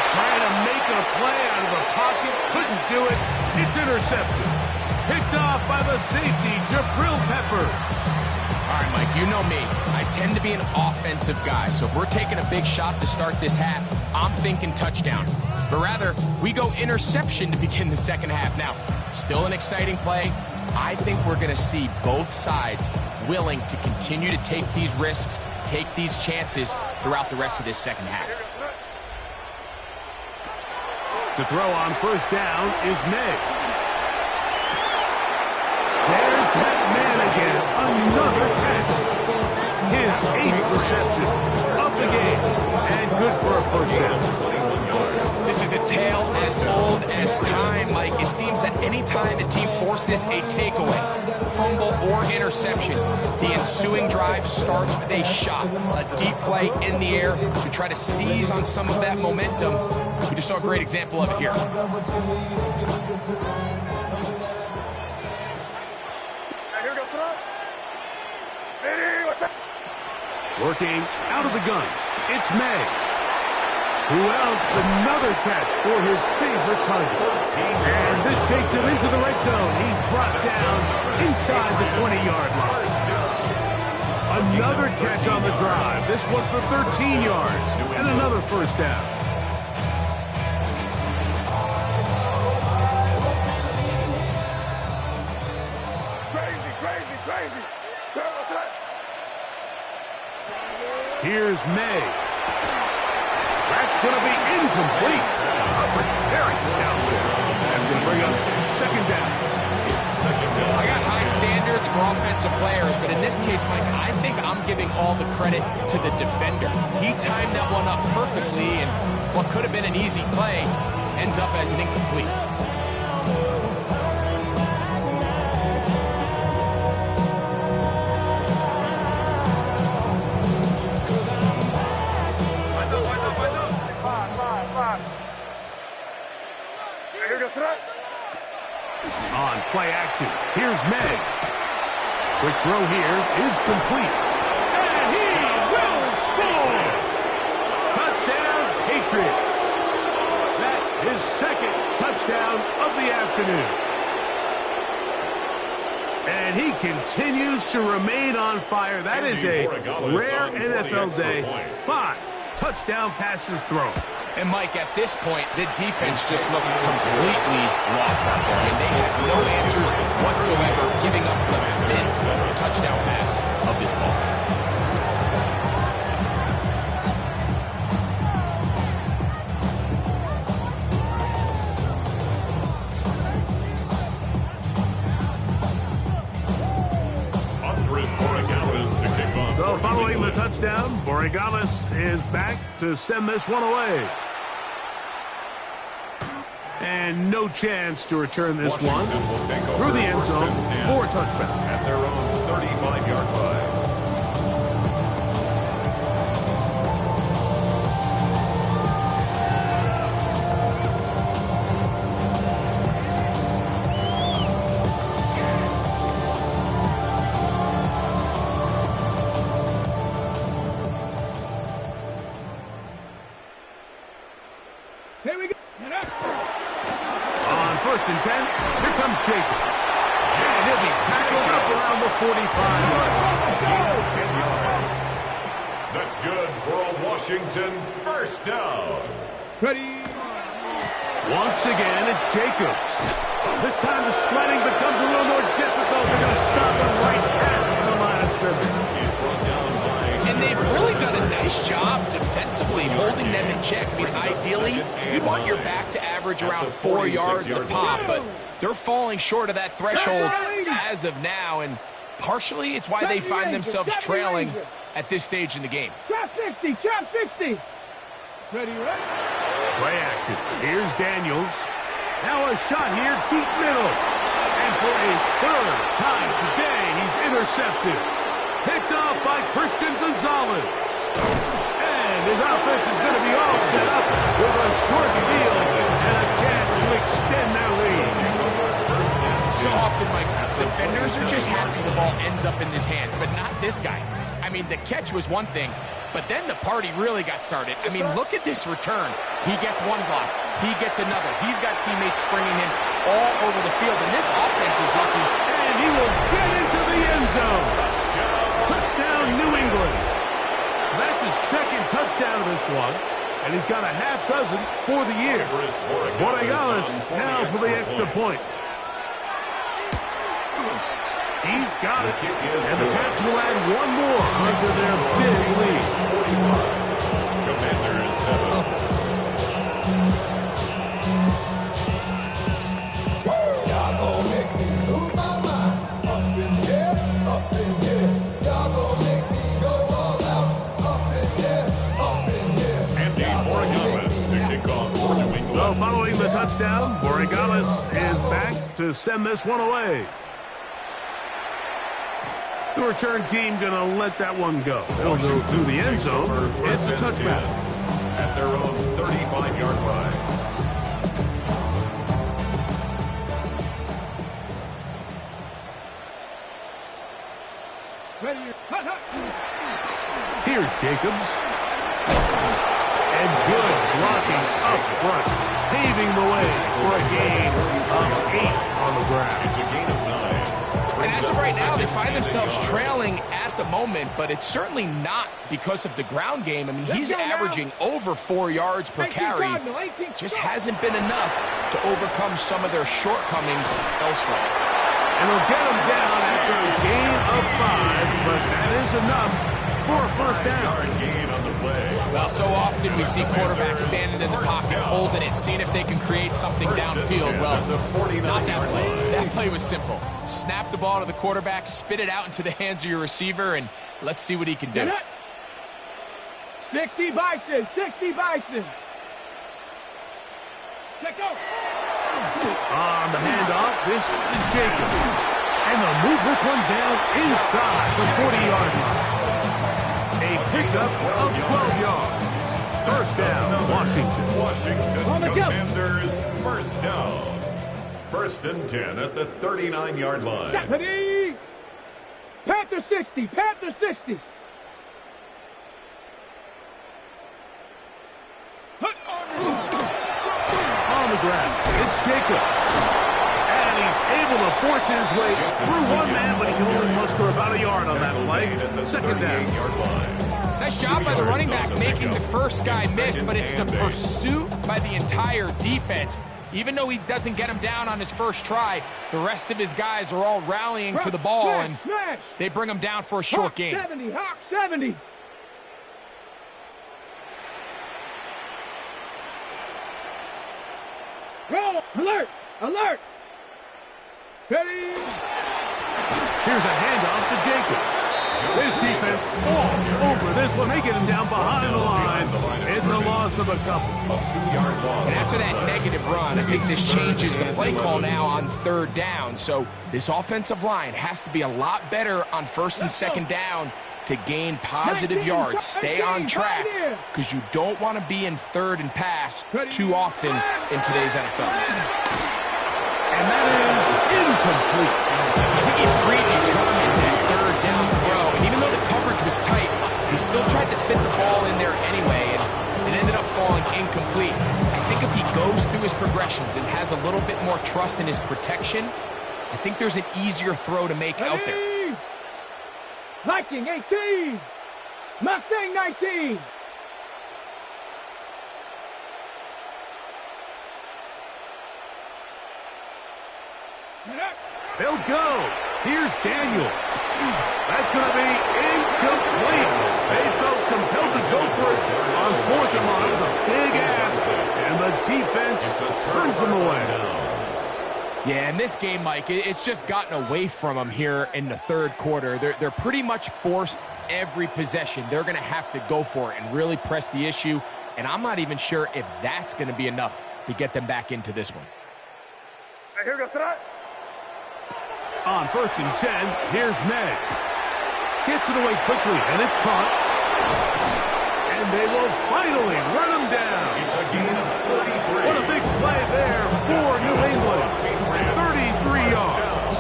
Trying to make a play out of the pocket. Couldn't do it. It's intercepted. Picked off by the safety, Jabril Peppers. All right, Mike, you know me. I tend to be an offensive guy, so if we're taking a big shot to start this half, I'm thinking touchdown. But rather, we go interception to begin the second half. Now, still an exciting play. I think we're going to see both sides willing to continue to take these risks, take these chances throughout the rest of this second half. To throw on 1st down is May. There's that man again. Another catch. His 8th reception of the game. And good for a 1st down. This is a tale as old as time, Mike. It seems that any time a team forces a takeaway, fumble, or interception, the ensuing drive starts with a shot, a deep play in the air to try to seize on some of that momentum. We just saw a great example of it here. Working out of the gun, it's May. Who else? Another catch for his favorite target. And this takes him into the red zone. He's brought down inside the 20-yard line. Another catch on the drive. This one for 13 yards and another 1st down. Crazy. Here's May. That's going to be incomplete. Very stout. That's going to bring up 2nd down. I got high standards for offensive players, but in this case, Mike, I think I'm giving all the credit to the defender. He timed that one up perfectly, and what could have been an easy play ends up as an incomplete. On play action, here's May. Quick throw here is complete. And he will score! Touchdown, Patriots. That is 2nd touchdown of the afternoon. And he continues to remain on fire. That is a rare NFL day. 5 touchdown passes thrown. And, Mike, at this point, the defense just looks completely lost out there. I mean, they have no answers whatsoever, giving up the 5th touchdown pass of this ball. So following the touchdown, Borregales is back to send this one away. And no chance to return this one Washington will take over through the end first zone and 10 for a touchback. at their own 35-yard line. Here we go. On first and 10, here comes Jacobs. And he'll be tackled up around the 45-yard line. Gain of 10 yards. That's good for a Washington first down. Ready. Once again, it's Jacobs. This time the sledding becomes a little more difficult. They're going to stop him right at the line of scrimmage. He's brought down by... And they've really done a nice job defensively holding them in check. I mean, ideally, you want your back to average around 4 yards a pop, but they're falling short of that threshold as of now, and partially it's why they find themselves trailing at this stage in the game. Chop 60. Chop 60. Ready, ready. Play action. Here's Daniels. Now a shot here, deep middle. And for a third time today, he's intercepted. Picked off by Christian Gonzalez. And his offense is going to be all set up with a short field and a chance to extend their lead. So often, Mike, defenders are just happy the ball ends up in his hands, but not this guy. I mean, the catch was one thing, but then the party really got started. I mean, look at this return. He gets one block. He gets another. He's got teammates springing him all over the field, and this offense is lucky. And he will get into the end zone. Touchdown, New England. That's his second touchdown of this one, and he's got a half dozen for the year. Borregales now for the extra point. He's got it, and the Pats will add one more into their big lead. Commanders 7. Y'all gon' make me lose my mind. Up in here, up in here. Y'all gon' make me go all out. Up in here, up in here. Andy Borregales to kick off for New England. So following the touchdown, Borregales is back to send this one away. The return team going to let that one go. It'll go through the end zone. It's a touchback. At their own 35-yard line. Ready. Hut, hut. Here's Jacobs. And good blocking up front, paving the way for a gain of 8 on the ground. It's a gain of 9. And as of right now, they find themselves trailing at the moment, but it's certainly not because of the ground game. I mean, he's averaging over 4 yards per carry. Just hasn't been enough to overcome some of their shortcomings elsewhere. And they'll get him down after a gain of 5, but that is enough for a first down. Gain on the play. Well, so often we see quarterbacks standing in the pocket, holding it, seeing if they can create something downfield. Well, not that play. That play was simple. Snap the ball to the quarterback, spit it out into the hands of your receiver, and let's see what he can do. 60 Bison. 60 Bison. Let go. On the handoff, this is Jacobs. And they'll move this one down inside the 40-yard line. A pickup of 12 yards. First down, Washington. Washington Commanders first down. First and 10 at the 39-yard line. Ready. Panther 60. Panther 60. On the ground, it's Jacobs. And he's able to force his way through one man, but he can only muster about a yard on that play. Second down. Nice job by the running back making the first guy miss, but it's the pursuit by the entire defense. Even though he doesn't get him down on his first try, the rest of his guys are all rallying to the ball, and they bring him down for a short gain. 70, Hawk 70. Roll, alert, alert. Ready. Here's a handoff to Jacobs. This defense all over this one. They get him down behind the line. It's a loss of a couple. A 2-yard loss. And after that negative run, I think this changes the play call now on third down. So this offensive line has to be a lot better on first and second down to gain positive yards. Stay on track because you don't want to be in third and pass too often in today's NFL. And that is incomplete. I think he predetermined that third down throw. And even though the coverage was tight, he still tried to fit the ball in there anyway. And it ended up falling incomplete. I think if he goes through his progressions and has a little bit more trust in his protection, I think there's an easier throw to make out there. Viking 18, Mustang 19. They'll go. Here's Daniels. That's going to be incomplete. They felt compelled to go for it on fourth and long. It was a big ask, and the defense turns them away. Yeah, in this game, Mike, it's just gotten away from them here in the third quarter. They're pretty much forced every possession. They're going to have to go for it and really press the issue, and I'm not even sure if that's going to be enough to get them back into this one. Hey, here goes tonight. On first and 10, here's Meg. Gets it away quickly, and it's caught. And they will finally run him down. It's a gain of 33. What a big play there for New England. 33 yards.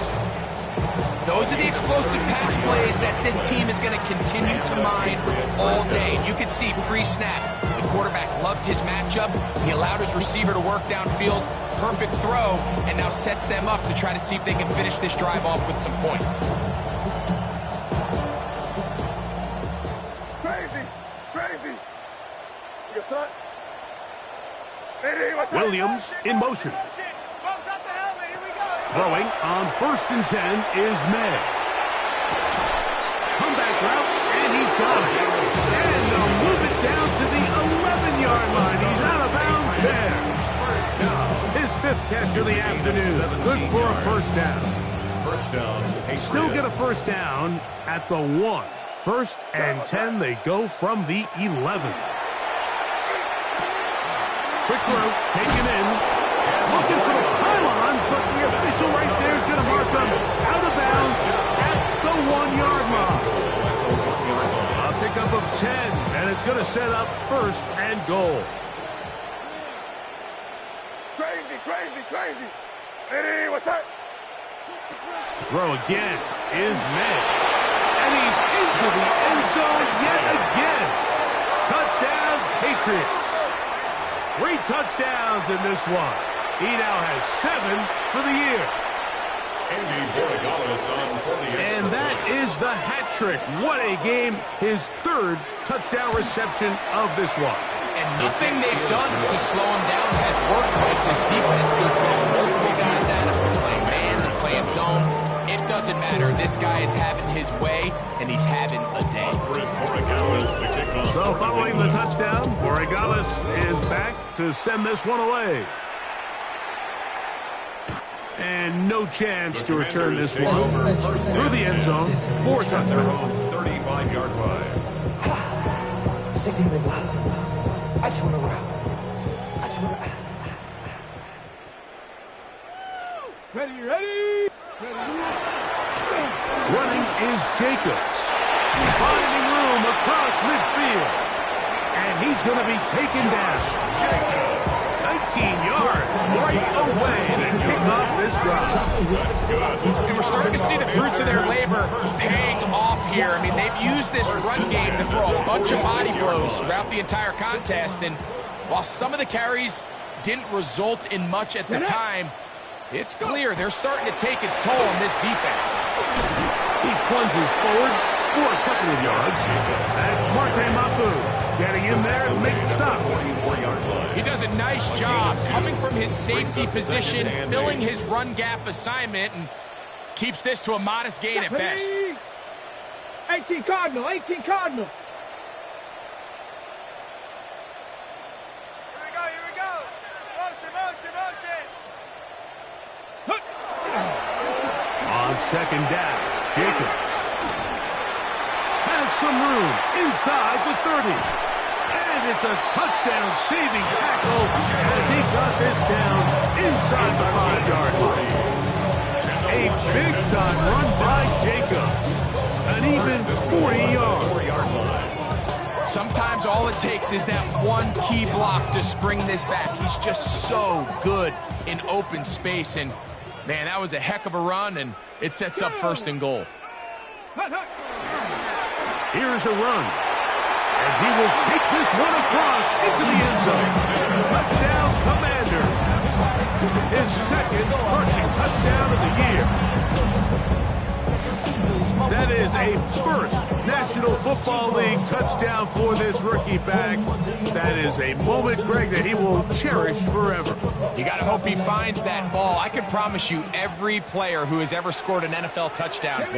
Those are the explosive pass plays that this team is going to continue to mine all day. You can see pre-snap, the quarterback loved his matchup. He allowed his receiver to work downfield. Perfect throw, and now sets them up to try to see if they can finish this drive off with some points. Crazy. You got tonight? Williams in motion. Throwing on first and 10 is May. Comeback route, and he's got it. And they'll move it down to the 11-yard line. He's out of bounds there. His fifth catch of the afternoon. Good for a first down. First down. Still get a first down at the 1. First and 10, they go from the 11. Quick throw, taken in. Looking for the pylon, but the official right there is going to mark them out of bounds at the 1-yard line. A pickup of 10, and it's going to set up first and goal. Crazy. Hey, what's that? Throw again is May. And he's into the end zone yet again. Touchdown, Patriots. 3 touchdowns in this one. He now has 7 for the year. And that is the hat trick. What a game. His 3rd touchdown reception of this one. And nothing they've done to slow him down has worked as this defense. They've thrown multiple guys at him. They're playing man, they're playing zone. It doesn't matter. This guy is having his way, and he's having a day. So following the touchdown, Borregales is back to send this one away. And no chance to return this one through the end zone for a touchdown. 35-yard line. I just want to route. Ready. Running is Jacobs. Finding room across midfield. And he's going to be taken down. 19 yards right away to kick off this drive. And we're starting to see the fruits of their labor paying off here. I mean, they've used this run game to throw a bunch of body blows throughout the entire contest. And while some of the carries didn't result in much at the time, it's clear they're starting to take its toll on this defense. He plunges forward for a couple of yards. That's Marte Mapu getting in there to make the stop. He does a nice job coming from his safety position, filling his run gap assignment, and keeps this to a modest gain at best. 18 Cardinal. Here we go. Motion. On second down, Jacobs. some room inside the 30. And it's a touchdown-saving tackle as he got this down inside the 5-yard line. A big-time run by Jacobs. An even 40 yards. Sometimes all it takes is that one key block to spring this back. He's just so good in open space. And, man, that was a heck of a run, and it sets up 1st and goal. Here's a run. And he will take this one across into the end zone. Touchdown, Commander. His 2nd rushing touchdown of the year. That is a 1st National Football League touchdown for this rookie back. That is a moment, Greg, that he will cherish forever. You got to hope he finds that ball. I can promise you every player who has ever scored an NFL touchdown,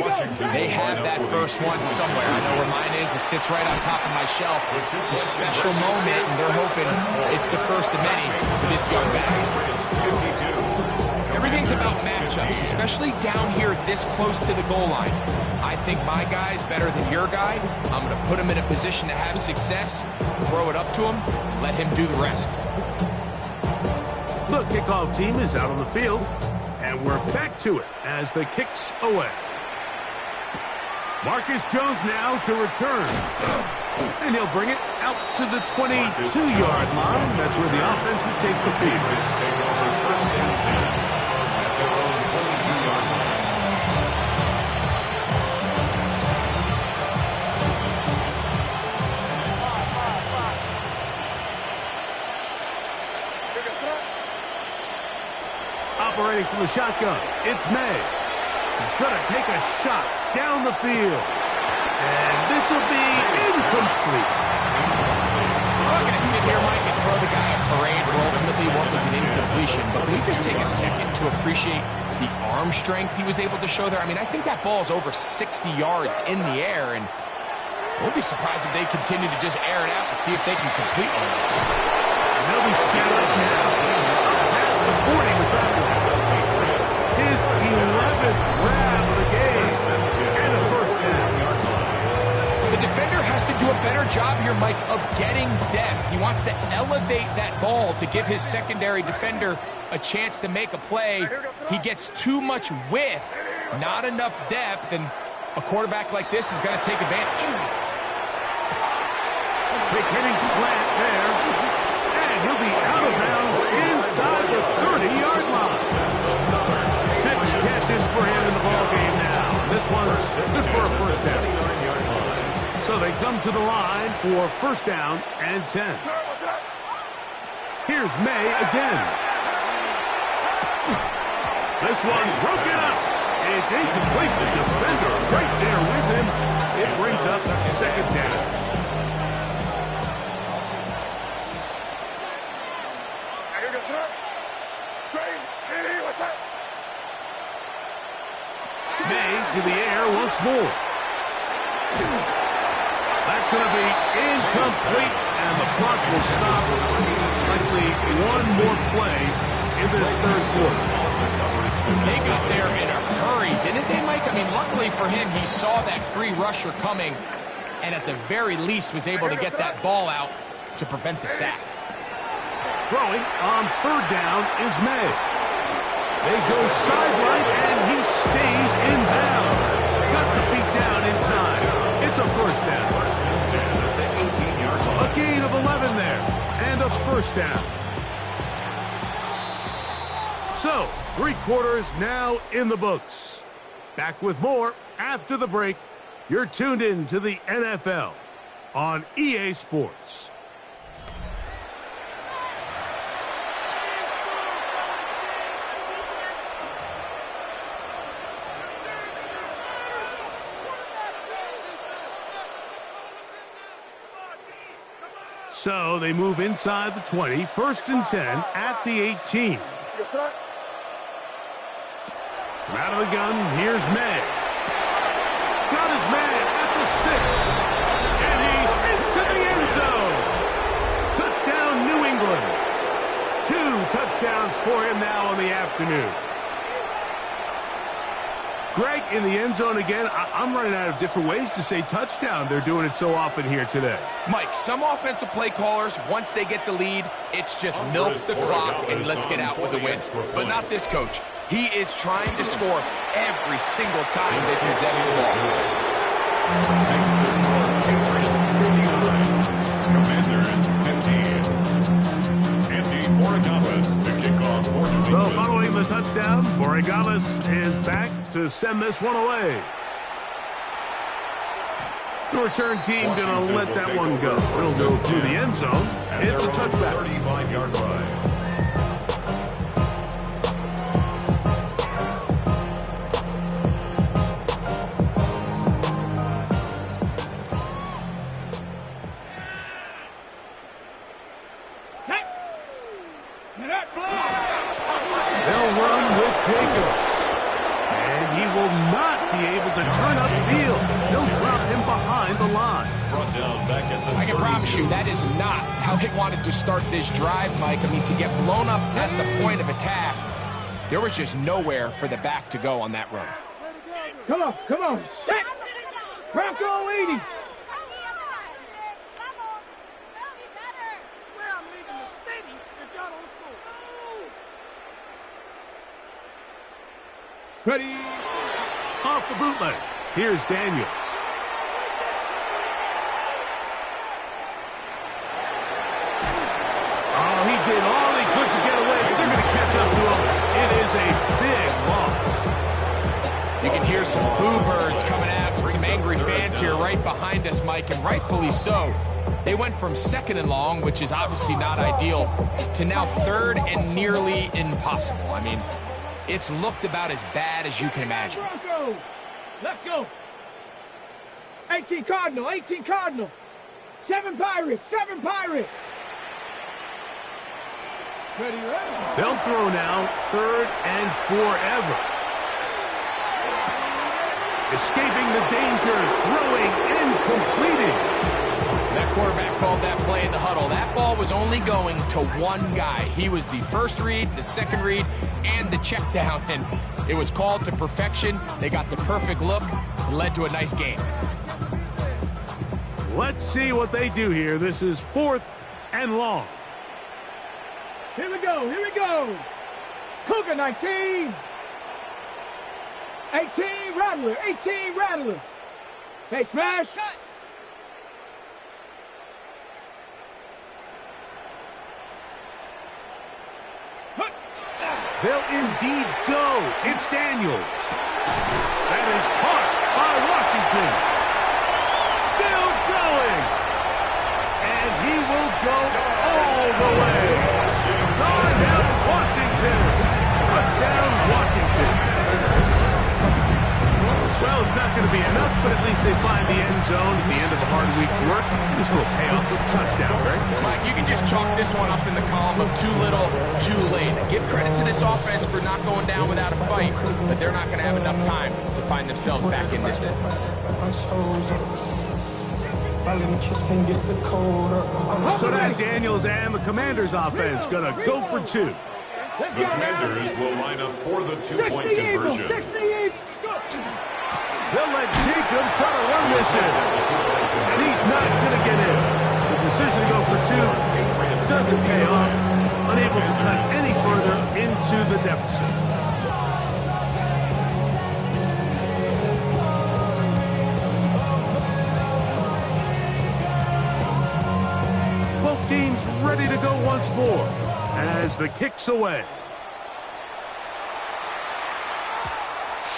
they have that first one somewhere. I know where mine is. It sits right on top of my shelf. It's a special moment, and they're hoping it's the first of many for this young back. Everything's about matchups, especially down here this close to the goal line. I think my guy's better than your guy. I'm going to put him in a position to have success, throw it up to him, and let him do the rest. The kickoff team is out on the field, and we're back to it as the kick's away. Marcus Jones now to return. And he'll bring it out to the 22-yard line. That's where the offense will take the field. Take over 1st and 10 at their own 22-yard line. Operating from the shotgun, it's May. He's going to take a shot down the field. And this will be incomplete. I'm not going to sit here, Mike, and throw the guy a parade for ultimately what was an incompletion, but can we just take a second to appreciate the arm strength he was able to show there? I mean, I think that ball is over 60 yards in the air, and we'll be surprised if they continue to just air it out and see if they can complete one of those. And they'll be set up now. Past the 40 with that one. His 11th grab of the game. And a first down. The defender has to do a better job here, Mike, of getting depth. He wants to elevate that ball to give his secondary defender a chance to make a play. He gets too much width, not enough depth, and a quarterback like this is going to take advantage. Big hitting slant there. And he'll be out of bounds inside the 30-yard line. 6 catches for him in the ballgame now. This for a first down. So they come to the line for 1st down and 10. Here's May again. This one broken up. It's incomplete. The defender right there with him. It brings up 2nd down. May to the air once more. That's going to be incomplete, and the clock will stop. Likely one more play in this 3rd quarter. They got there in a hurry, didn't they, Mike? I mean, luckily for him, he saw that free rusher coming, and at the very least was able to get that ball out to prevent the sack. Throwing on 3rd down is May. They go sideline, and he stays in bounds. Got the feet down in time. It's a first down. A gain of 11 there, and a first down. So, 3 quarters now in the books. Back with more after the break. You're tuned in to the NFL on EA Sports. So they move inside the 20, 1st and 10 at the 18. Out of the gun, here's May. Got his man at the 6. And he's into the end zone. Touchdown, New England. 2 touchdowns for him now in the afternoon. Greg, in the end zone again, I'm running out of different ways to say touchdown. They're doing it so often here today. Mike, some offensive play callers, once they get the lead, it's just milk the clock and let's get out with the win. But not this coach. He is trying to score every single time they possess the ball. Makes the score Patriots 59, Commanders 15. Andy Borregales to kick off for New So England. following the touchdown, Borregales is back to send this one away. The return team going to let that one go. It'll go through the end zone. It's a touchback. 35-yard line. They'll run with Jacobs. And he will not be able to turn upfield. They'll drop him behind the line. Brought down back at the I can promise you that is not how they wanted to start this drive, Mike. I mean, to get blown up at the point of attack, there was just nowhere for the back to go on that run. Come on, come on. Set. Bronco 80. Ready. Off the bootleg. Here's Daniels. Oh, he did all he could to get away, but they're going to catch up to him. It is a big loss. You can hear some boo birds coming out with some angry fans here right behind us, Mike, and rightfully so. They went from 2nd and long, which is obviously not ideal, to now 3rd and nearly impossible. I mean, it's looked about as bad as you can imagine. Bronco. Let's go. 18 Cardinal, 18 Cardinal. 7 Pirates, 7 Pirates. Ready, ready. They'll throw now 3rd and forever. Escaping the danger, throwing and completing. That quarterback called that play in the huddle. That ball was only going to one guy. He was the first read, the second read, and the check down. And it was called to perfection. They got the perfect look. It led to a nice game. Let's see what they do here. This is 4th and long. Here we go, here we go. Cougar 19. 18 Rattler, 18 Rattler. Hey, smash. They'll indeed go. It's Daniels. That is caught by Washington. Still going. And he will go all the way. Darnell Washington. Touchdown, Washington. Well, it's not going to be enough, but at least they find the end zone at the end of a hard week's work. This will pay off with a touchdown, right? Mike, you can just chalk this one up in the column of too little, too late. Give credit to this offense for not going down without a fight, but they're not going to have enough time to find themselves back in this one. So now Daniels and the Commanders offense going to go for 2. The Commanders will line up for the two-point conversion. 68. They'll let Jacobs try to run this in. And he's not going to get in. The decision to go for 2 doesn't pay off. Unable to cut any further into the deficit. Both teams ready to go once more as the kick's away.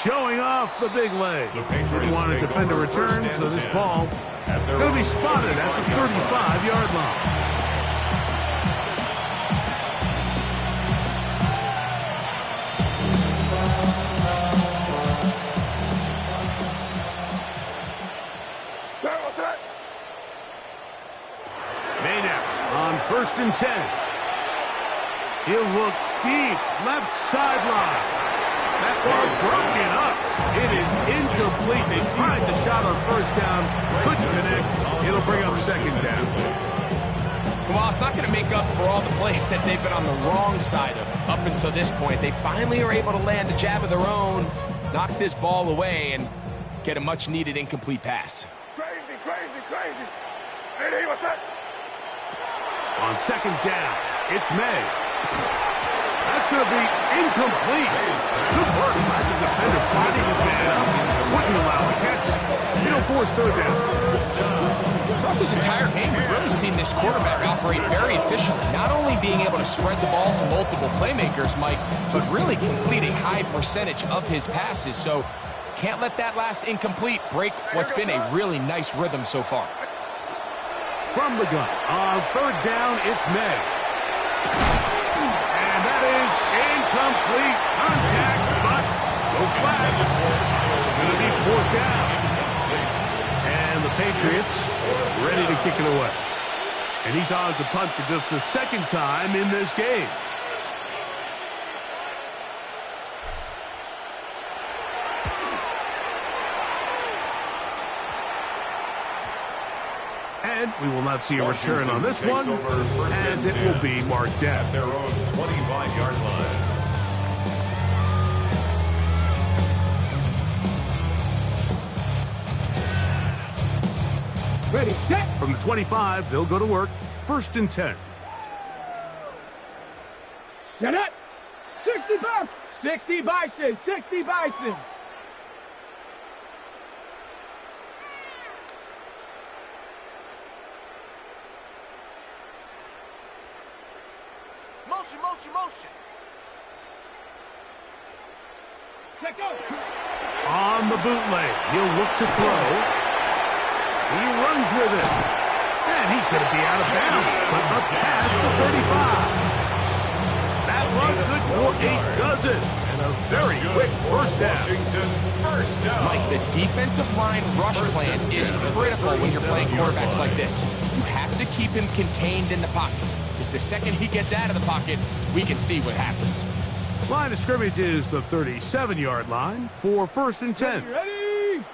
Showing off the big leg. Didn't want to defend a return, so this ball going to be spotted at the 35-yard line. Maynard on 1st and 10. He'll look deep, left sideline. That ball broken up. It is incomplete. They tried the shot on 1st down. Couldn't connect. It'll bring up 2nd down. Well, it's not going to make up for all the plays that they've been on the wrong side of up until this point. They finally are able to land a jab of their own, knock this ball away and get a much-needed incomplete pass. Crazy, crazy, crazy. Hey, what's that? On second down, it's May. That's going to be incomplete. Good work by the defender spotting his man up. Wouldn't allow a catch. It'll force third down. Throughout this entire game, we've really seen this quarterback operate very efficiently. Not only being able to spread the ball to multiple playmakers, Mike, but really complete a high percentage of his passes. So can't let that last incomplete break what's been a really nice rhythm so far. From the gun, on third down, it's May. And that is incomplete. Contact, bust, no flag. Going to be fourth down. And the Patriots ready to kick it away. And he's on to punt for just the second time in this game. And we will not see a return on this one, as it will be marked down. At their own 25-yard line. Ready, set. From the 25, they'll go to work. 1st and 10. Set up. 65. 60 Bison. 60 Bison. Motion, motion, motion. Let go. On the bootleg, he'll look to throw. He runs with it. And he's going to be out of bounds, but up past the 35. That run good for a dozen. And a very quick first down. Washington, first down. Mike, the defensive line rush plan is critical when you're playing quarterbacks like this. You have to keep him contained in the pocket, because the second he gets out of the pocket, we can see what happens. Line of scrimmage is the 37-yard line for 1st and 10. Ready.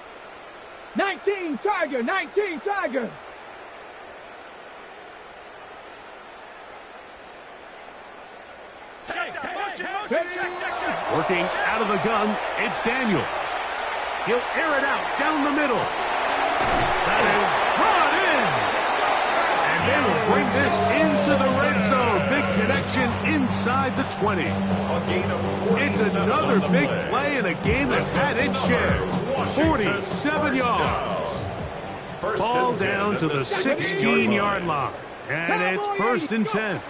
19 Tiger. 19 Tiger. Working out of the gun, it's Daniels. He'll air it out down the middle. That is brought in. And they will bring this into the red zone. Big connection inside the 20. It's another big play in a game that's had its share. 47 yards. Ball down to the 16-yard line. And it's 1st and 10.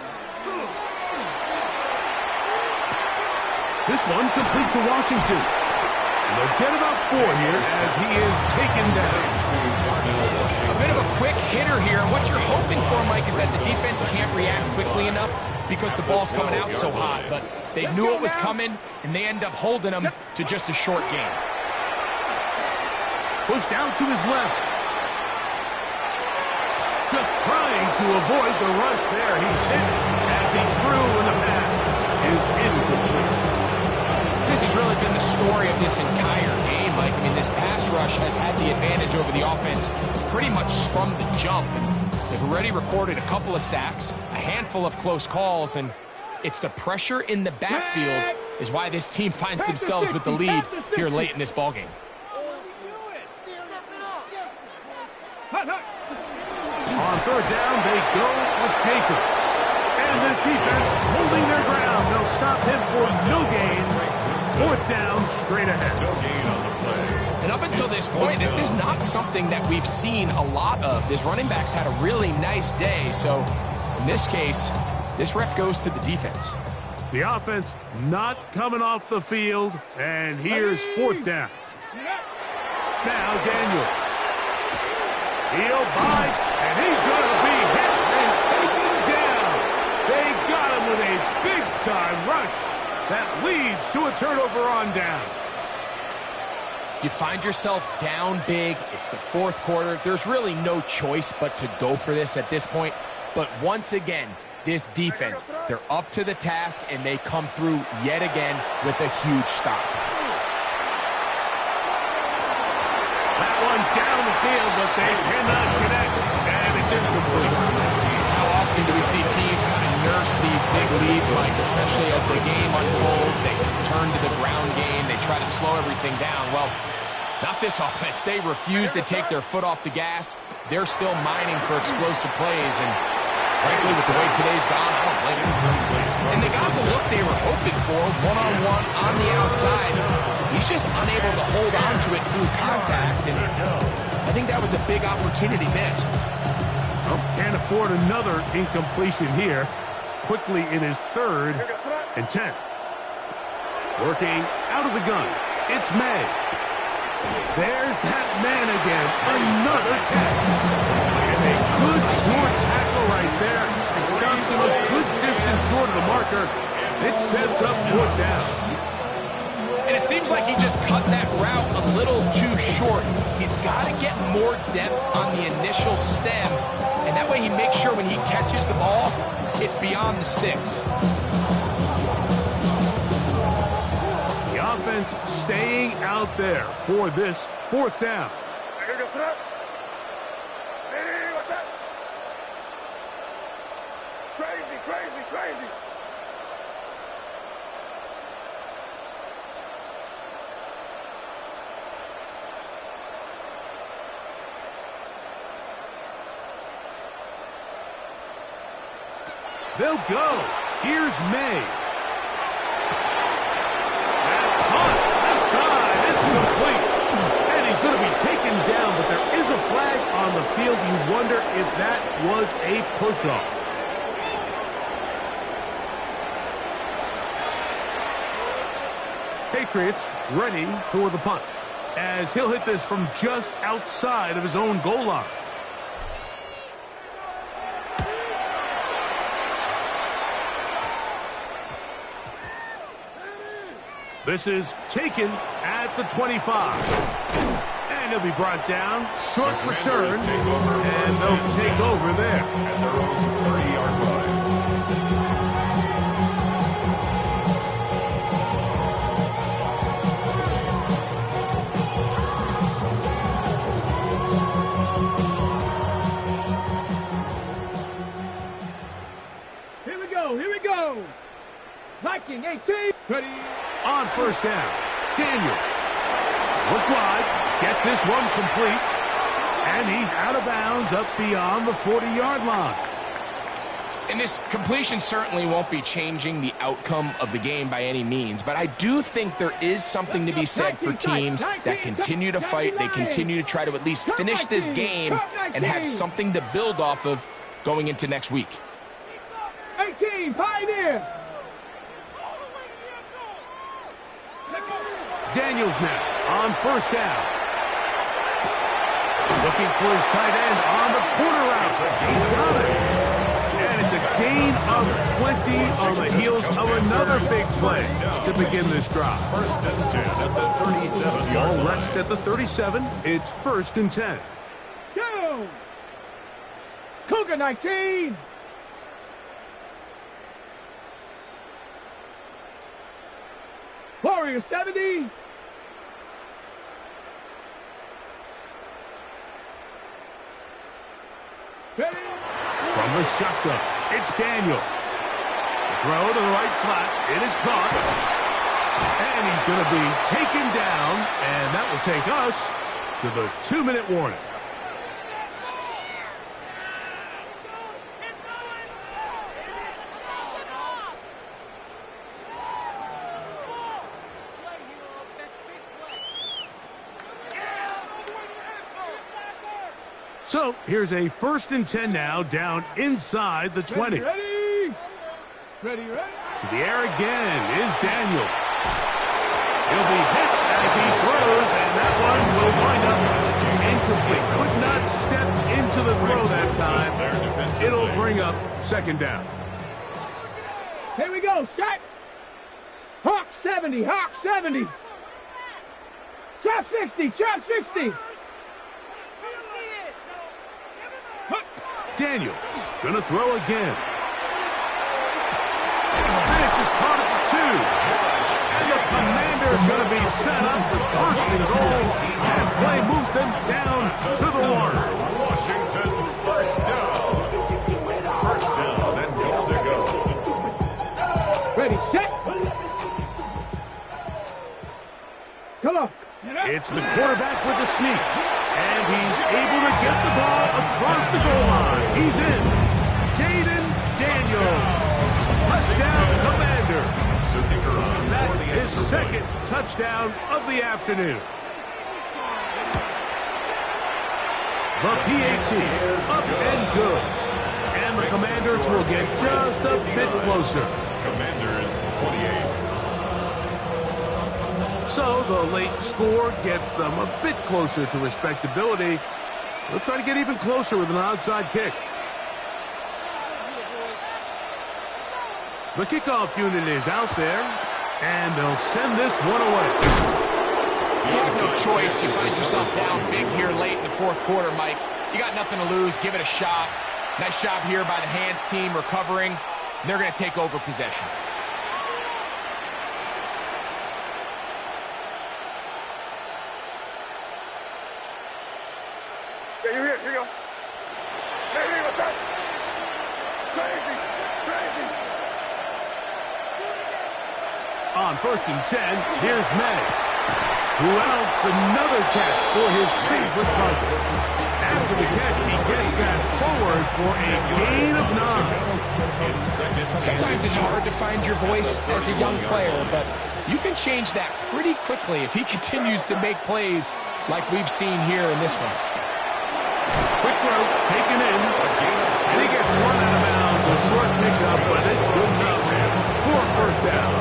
This one complete to Washington. And they'll get about 4 here as he is taken down. A bit of a quick hitter here. What you're hoping for, Mike, is that the defense can't react quickly enough because the ball's coming out so hot. But they knew it was coming, and they end up holding him to just a short gain. Pushed out to his left. Just trying to avoid the rush there. He's hit as he threw, and the pass is incomplete. This has really been the story of this entire game, Mike. I mean, this pass rush has had the advantage over the offense pretty much from the jump. And they've already recorded a couple of sacks, a handful of close calls, and it's the pressure in the backfield is why this team finds themselves with the lead here late in this ballgame. On third down, they go with Jacobs. And this defense holding their ground. They'll stop him for no gain. 4th down, straight ahead. No gain on the play. And up until this point, this is not something that we've seen a lot of. This running back's had a really nice day. So in this case, this rep goes to the defense. The offense not coming off the field. And here's 4th down. Now Daniels. He'll bite, and he's going to be hit and taken down. They got him with a big-time rush that leads to a turnover on down. You find yourself down big. It's the 4th quarter. There's really no choice but to go for this at this point. But once again, this defense, they're up to the task, and they come through yet again with a huge stop. That one down the field, but they cannot connect, and it's incomplete. How often often do we see teams kind of nurse these big leads, Mike, especially as the game unfolds. They turn to the ground game. They try to slow everything down. Well, not this offense. They refuse to take their foot off the gas. They're still mining for explosive plays, and frankly, with the way today's gone, I don't blame them. And they got the look they were hoping for, one-on-one on the outside. He's just unable to hold on to it through contact, and I think that was a big opportunity missed. Well, can't afford another incompletion here. Quickly in his 3rd and 10. Working out of the gun. It's May. There's that man again. Another catch. And a good short tackle right there. It stops him a good distance short of the marker. It sets up 4th down. And it seems like he just cut that route a little too short. He's got to get more depth on the initial stem, and that way he makes sure when he catches the ball, it's beyond the sticks. The offense staying out there for this 4th down. Crazy, crazy, crazy. They'll go. Here's May. That's caught. Left side. It's complete. And he's going to be taken down, but there is a flag on the field. You wonder if that was a push-off. Patriots ready for the punt, as he'll hit this from just outside of his own goal line. This is taken at the 25. And he'll be brought down. Short return. And they'll take over there. At their own 30-yard line. Here we go, here we go. Viking 18. Ready. On 1st down, Daniels. Look wide. Get this one complete. And he's out of bounds up beyond the 40-yard line. And this completion certainly won't be changing the outcome of the game by any means, but I do think there is something to be said for teams that continue to fight. They continue to try to at least finish this game and have something to build off of going into next week. 18, Pioneer. Daniels now on 1st down. Looking for his tight end on the corner route. He's got it. And it's a gain of 20 on the heels of another big play to begin this drive. 1st and 10 at the 37-yard line. Rest at the 37. It's 1st and 10. Go. Cougar 19. Warrior 70. Ready. From the shotgun, it's Daniels. Throw to the right flat. It is caught. And he's going to be taken down. And that will take us to the 2-minute warning. So here's a 1st and 10 now, down inside the 20. Ready. Ready, ready. To the air again is Daniels. He'll be hit as he throws, and that one will wind up incomplete. Could not step into the throw that time. It'll bring up 2nd down. Here we go, set. Hawk 70, Hawk 70. Chop 60, chop 60. Daniels gonna throw again. This is caught at the 2. And the Commander's gonna be set up for 1st and goal as play moves them down to the 1. Washington, 1st down. 1st down Come on. It's the quarterback with the sneak. And he's able to get the ball across the goal line. He's in. Jaden Daniels. Touchdown, Commanders. That is second touchdown of the afternoon. The PAT up and good. And the Commanders will get just a bit closer. Commanders 28. So the late score gets them a bit closer to respectability. They'll try to get even closer with an onside kick. The kickoff unit is out there, and they'll send this one away. You have no choice. You find yourself down big here late in the fourth quarter, Mike. You got nothing to lose. Give it a shot. Nice job here by the hands team recovering. They're going to take over possession. Yeah, you here. Here you go. Hey, what's that? Crazy. Crazy. On 1st and 10, here's May. Who else? Another catch for his favorite target. After the catch, he gets that forward for a gain of 9. Sometimes it's hard to find your voice as a young player, but you can change that pretty quickly if he continues to make plays like we've seen here in this one. Quick throw, taken in, and he gets one out of bounds. A short pickup, but it's good enough for a first down.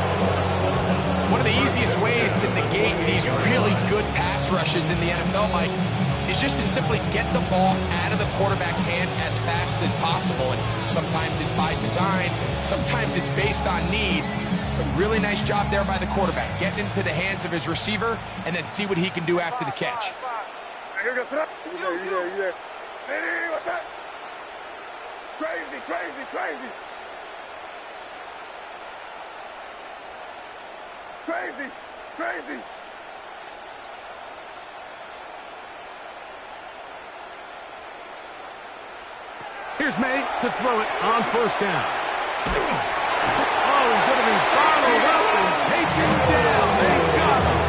One of the easiest ways to negate these really good pass rushes in the NFL, Mike, is just to simply get the ball out of the quarterback's hand as fast as possible. And sometimes it's by design, sometimes it's based on need. But really nice job there by the quarterback, getting into the hands of his receiver and then see what he can do after the catch. Here goes it up. You there. Hey, what's that? Crazy, crazy, crazy. Crazy, crazy. Here's May to throw it on first down. Oh, he's going to be followed up and taken down. They got him.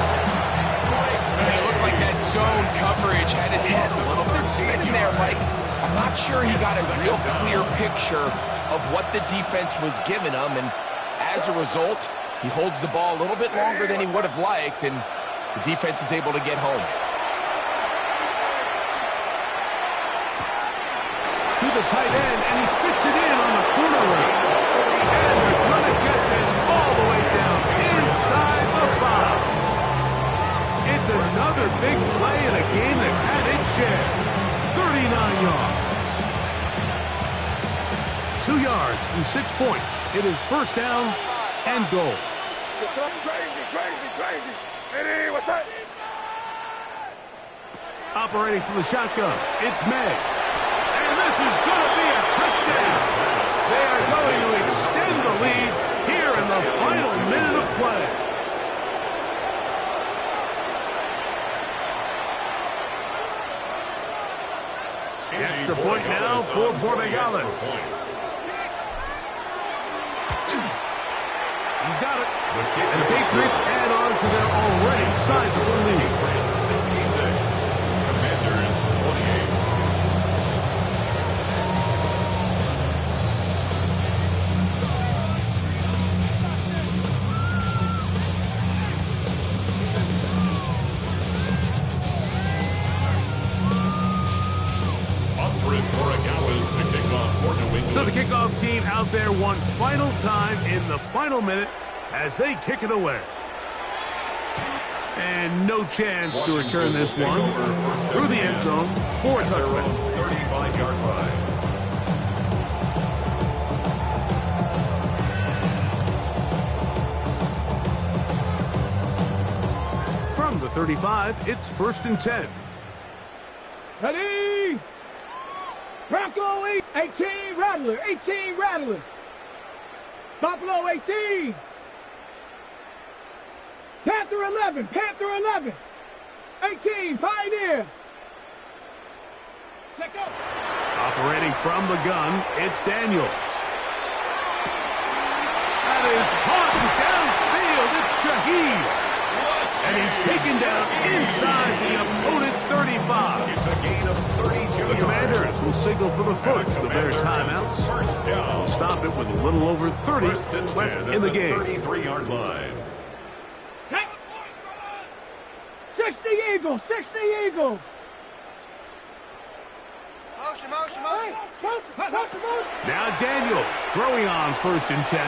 It looked like that zone coverage had his head a little bit spinning there, Mike. I'm not sure he got a real clear picture of what the defense was giving him, and as a result, he holds the ball a little bit longer than he would have liked, and the defense is able to get home. To the tight end, and he fits it in on the corner route. And they're going to get this all the way down inside the 5. It's another big play in a game that's had its share. 39 yards. 2 yards from 6 points. It is first down and goal. Crazy, crazy, crazy. Hey, what's that? Operating from the shotgun, it's May. And this is going to be a touchdown. They are going to extend the lead here in the final minute of play. Extra point now for Borregales. He's got it. And the Patriots add on to their already sizable lead. 66. Commanders 28. So the kickoff team out there one final time in the final minute as they kick it away. And no chance to return this one through the end zone for a touchdown. 35-yard line. From the 35, it's 1st and 10. Ready? Bronco 18, Rattler, 18, Rattler. Buffalo 18. Panther 11, Panther 11. 18, Pioneer. Let go. Operating from the gun, it's Daniels. That is caught downfield. It's Shaheed. And he's taken down inside the opponent's 35. It's a gain of 32 The Commanders will signal for the first of their timeouts. First down. They'll stop it with a little over 30 First and 10 left at in the the game. 33-yard line. 60 Eagles, 60 Eagles. Motion, motion, motion. Now Daniels throwing on first and 10.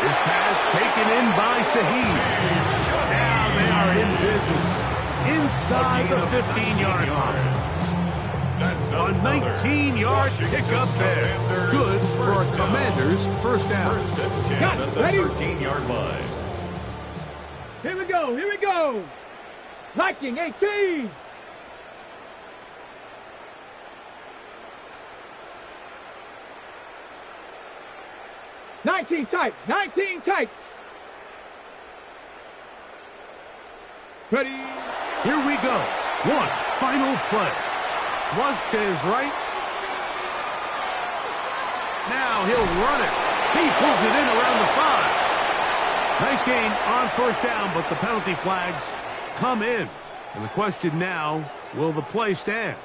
This pass taken in by Shaheed. Now they are in business inside the 15-yard line. That's A 19-yard pickup there. Good for a Commander's first down. First and 10 Got it. at the Ready? 13-yard line. Here we go, here we go. Viking 18. Nineteen tight, 19 tight. Ready? Here we go. One final play. Flush to his right. Now he'll run it. He pulls it in around the 5. Nice gain on first down, but the penalty flags come in. And the question now, will the play stand?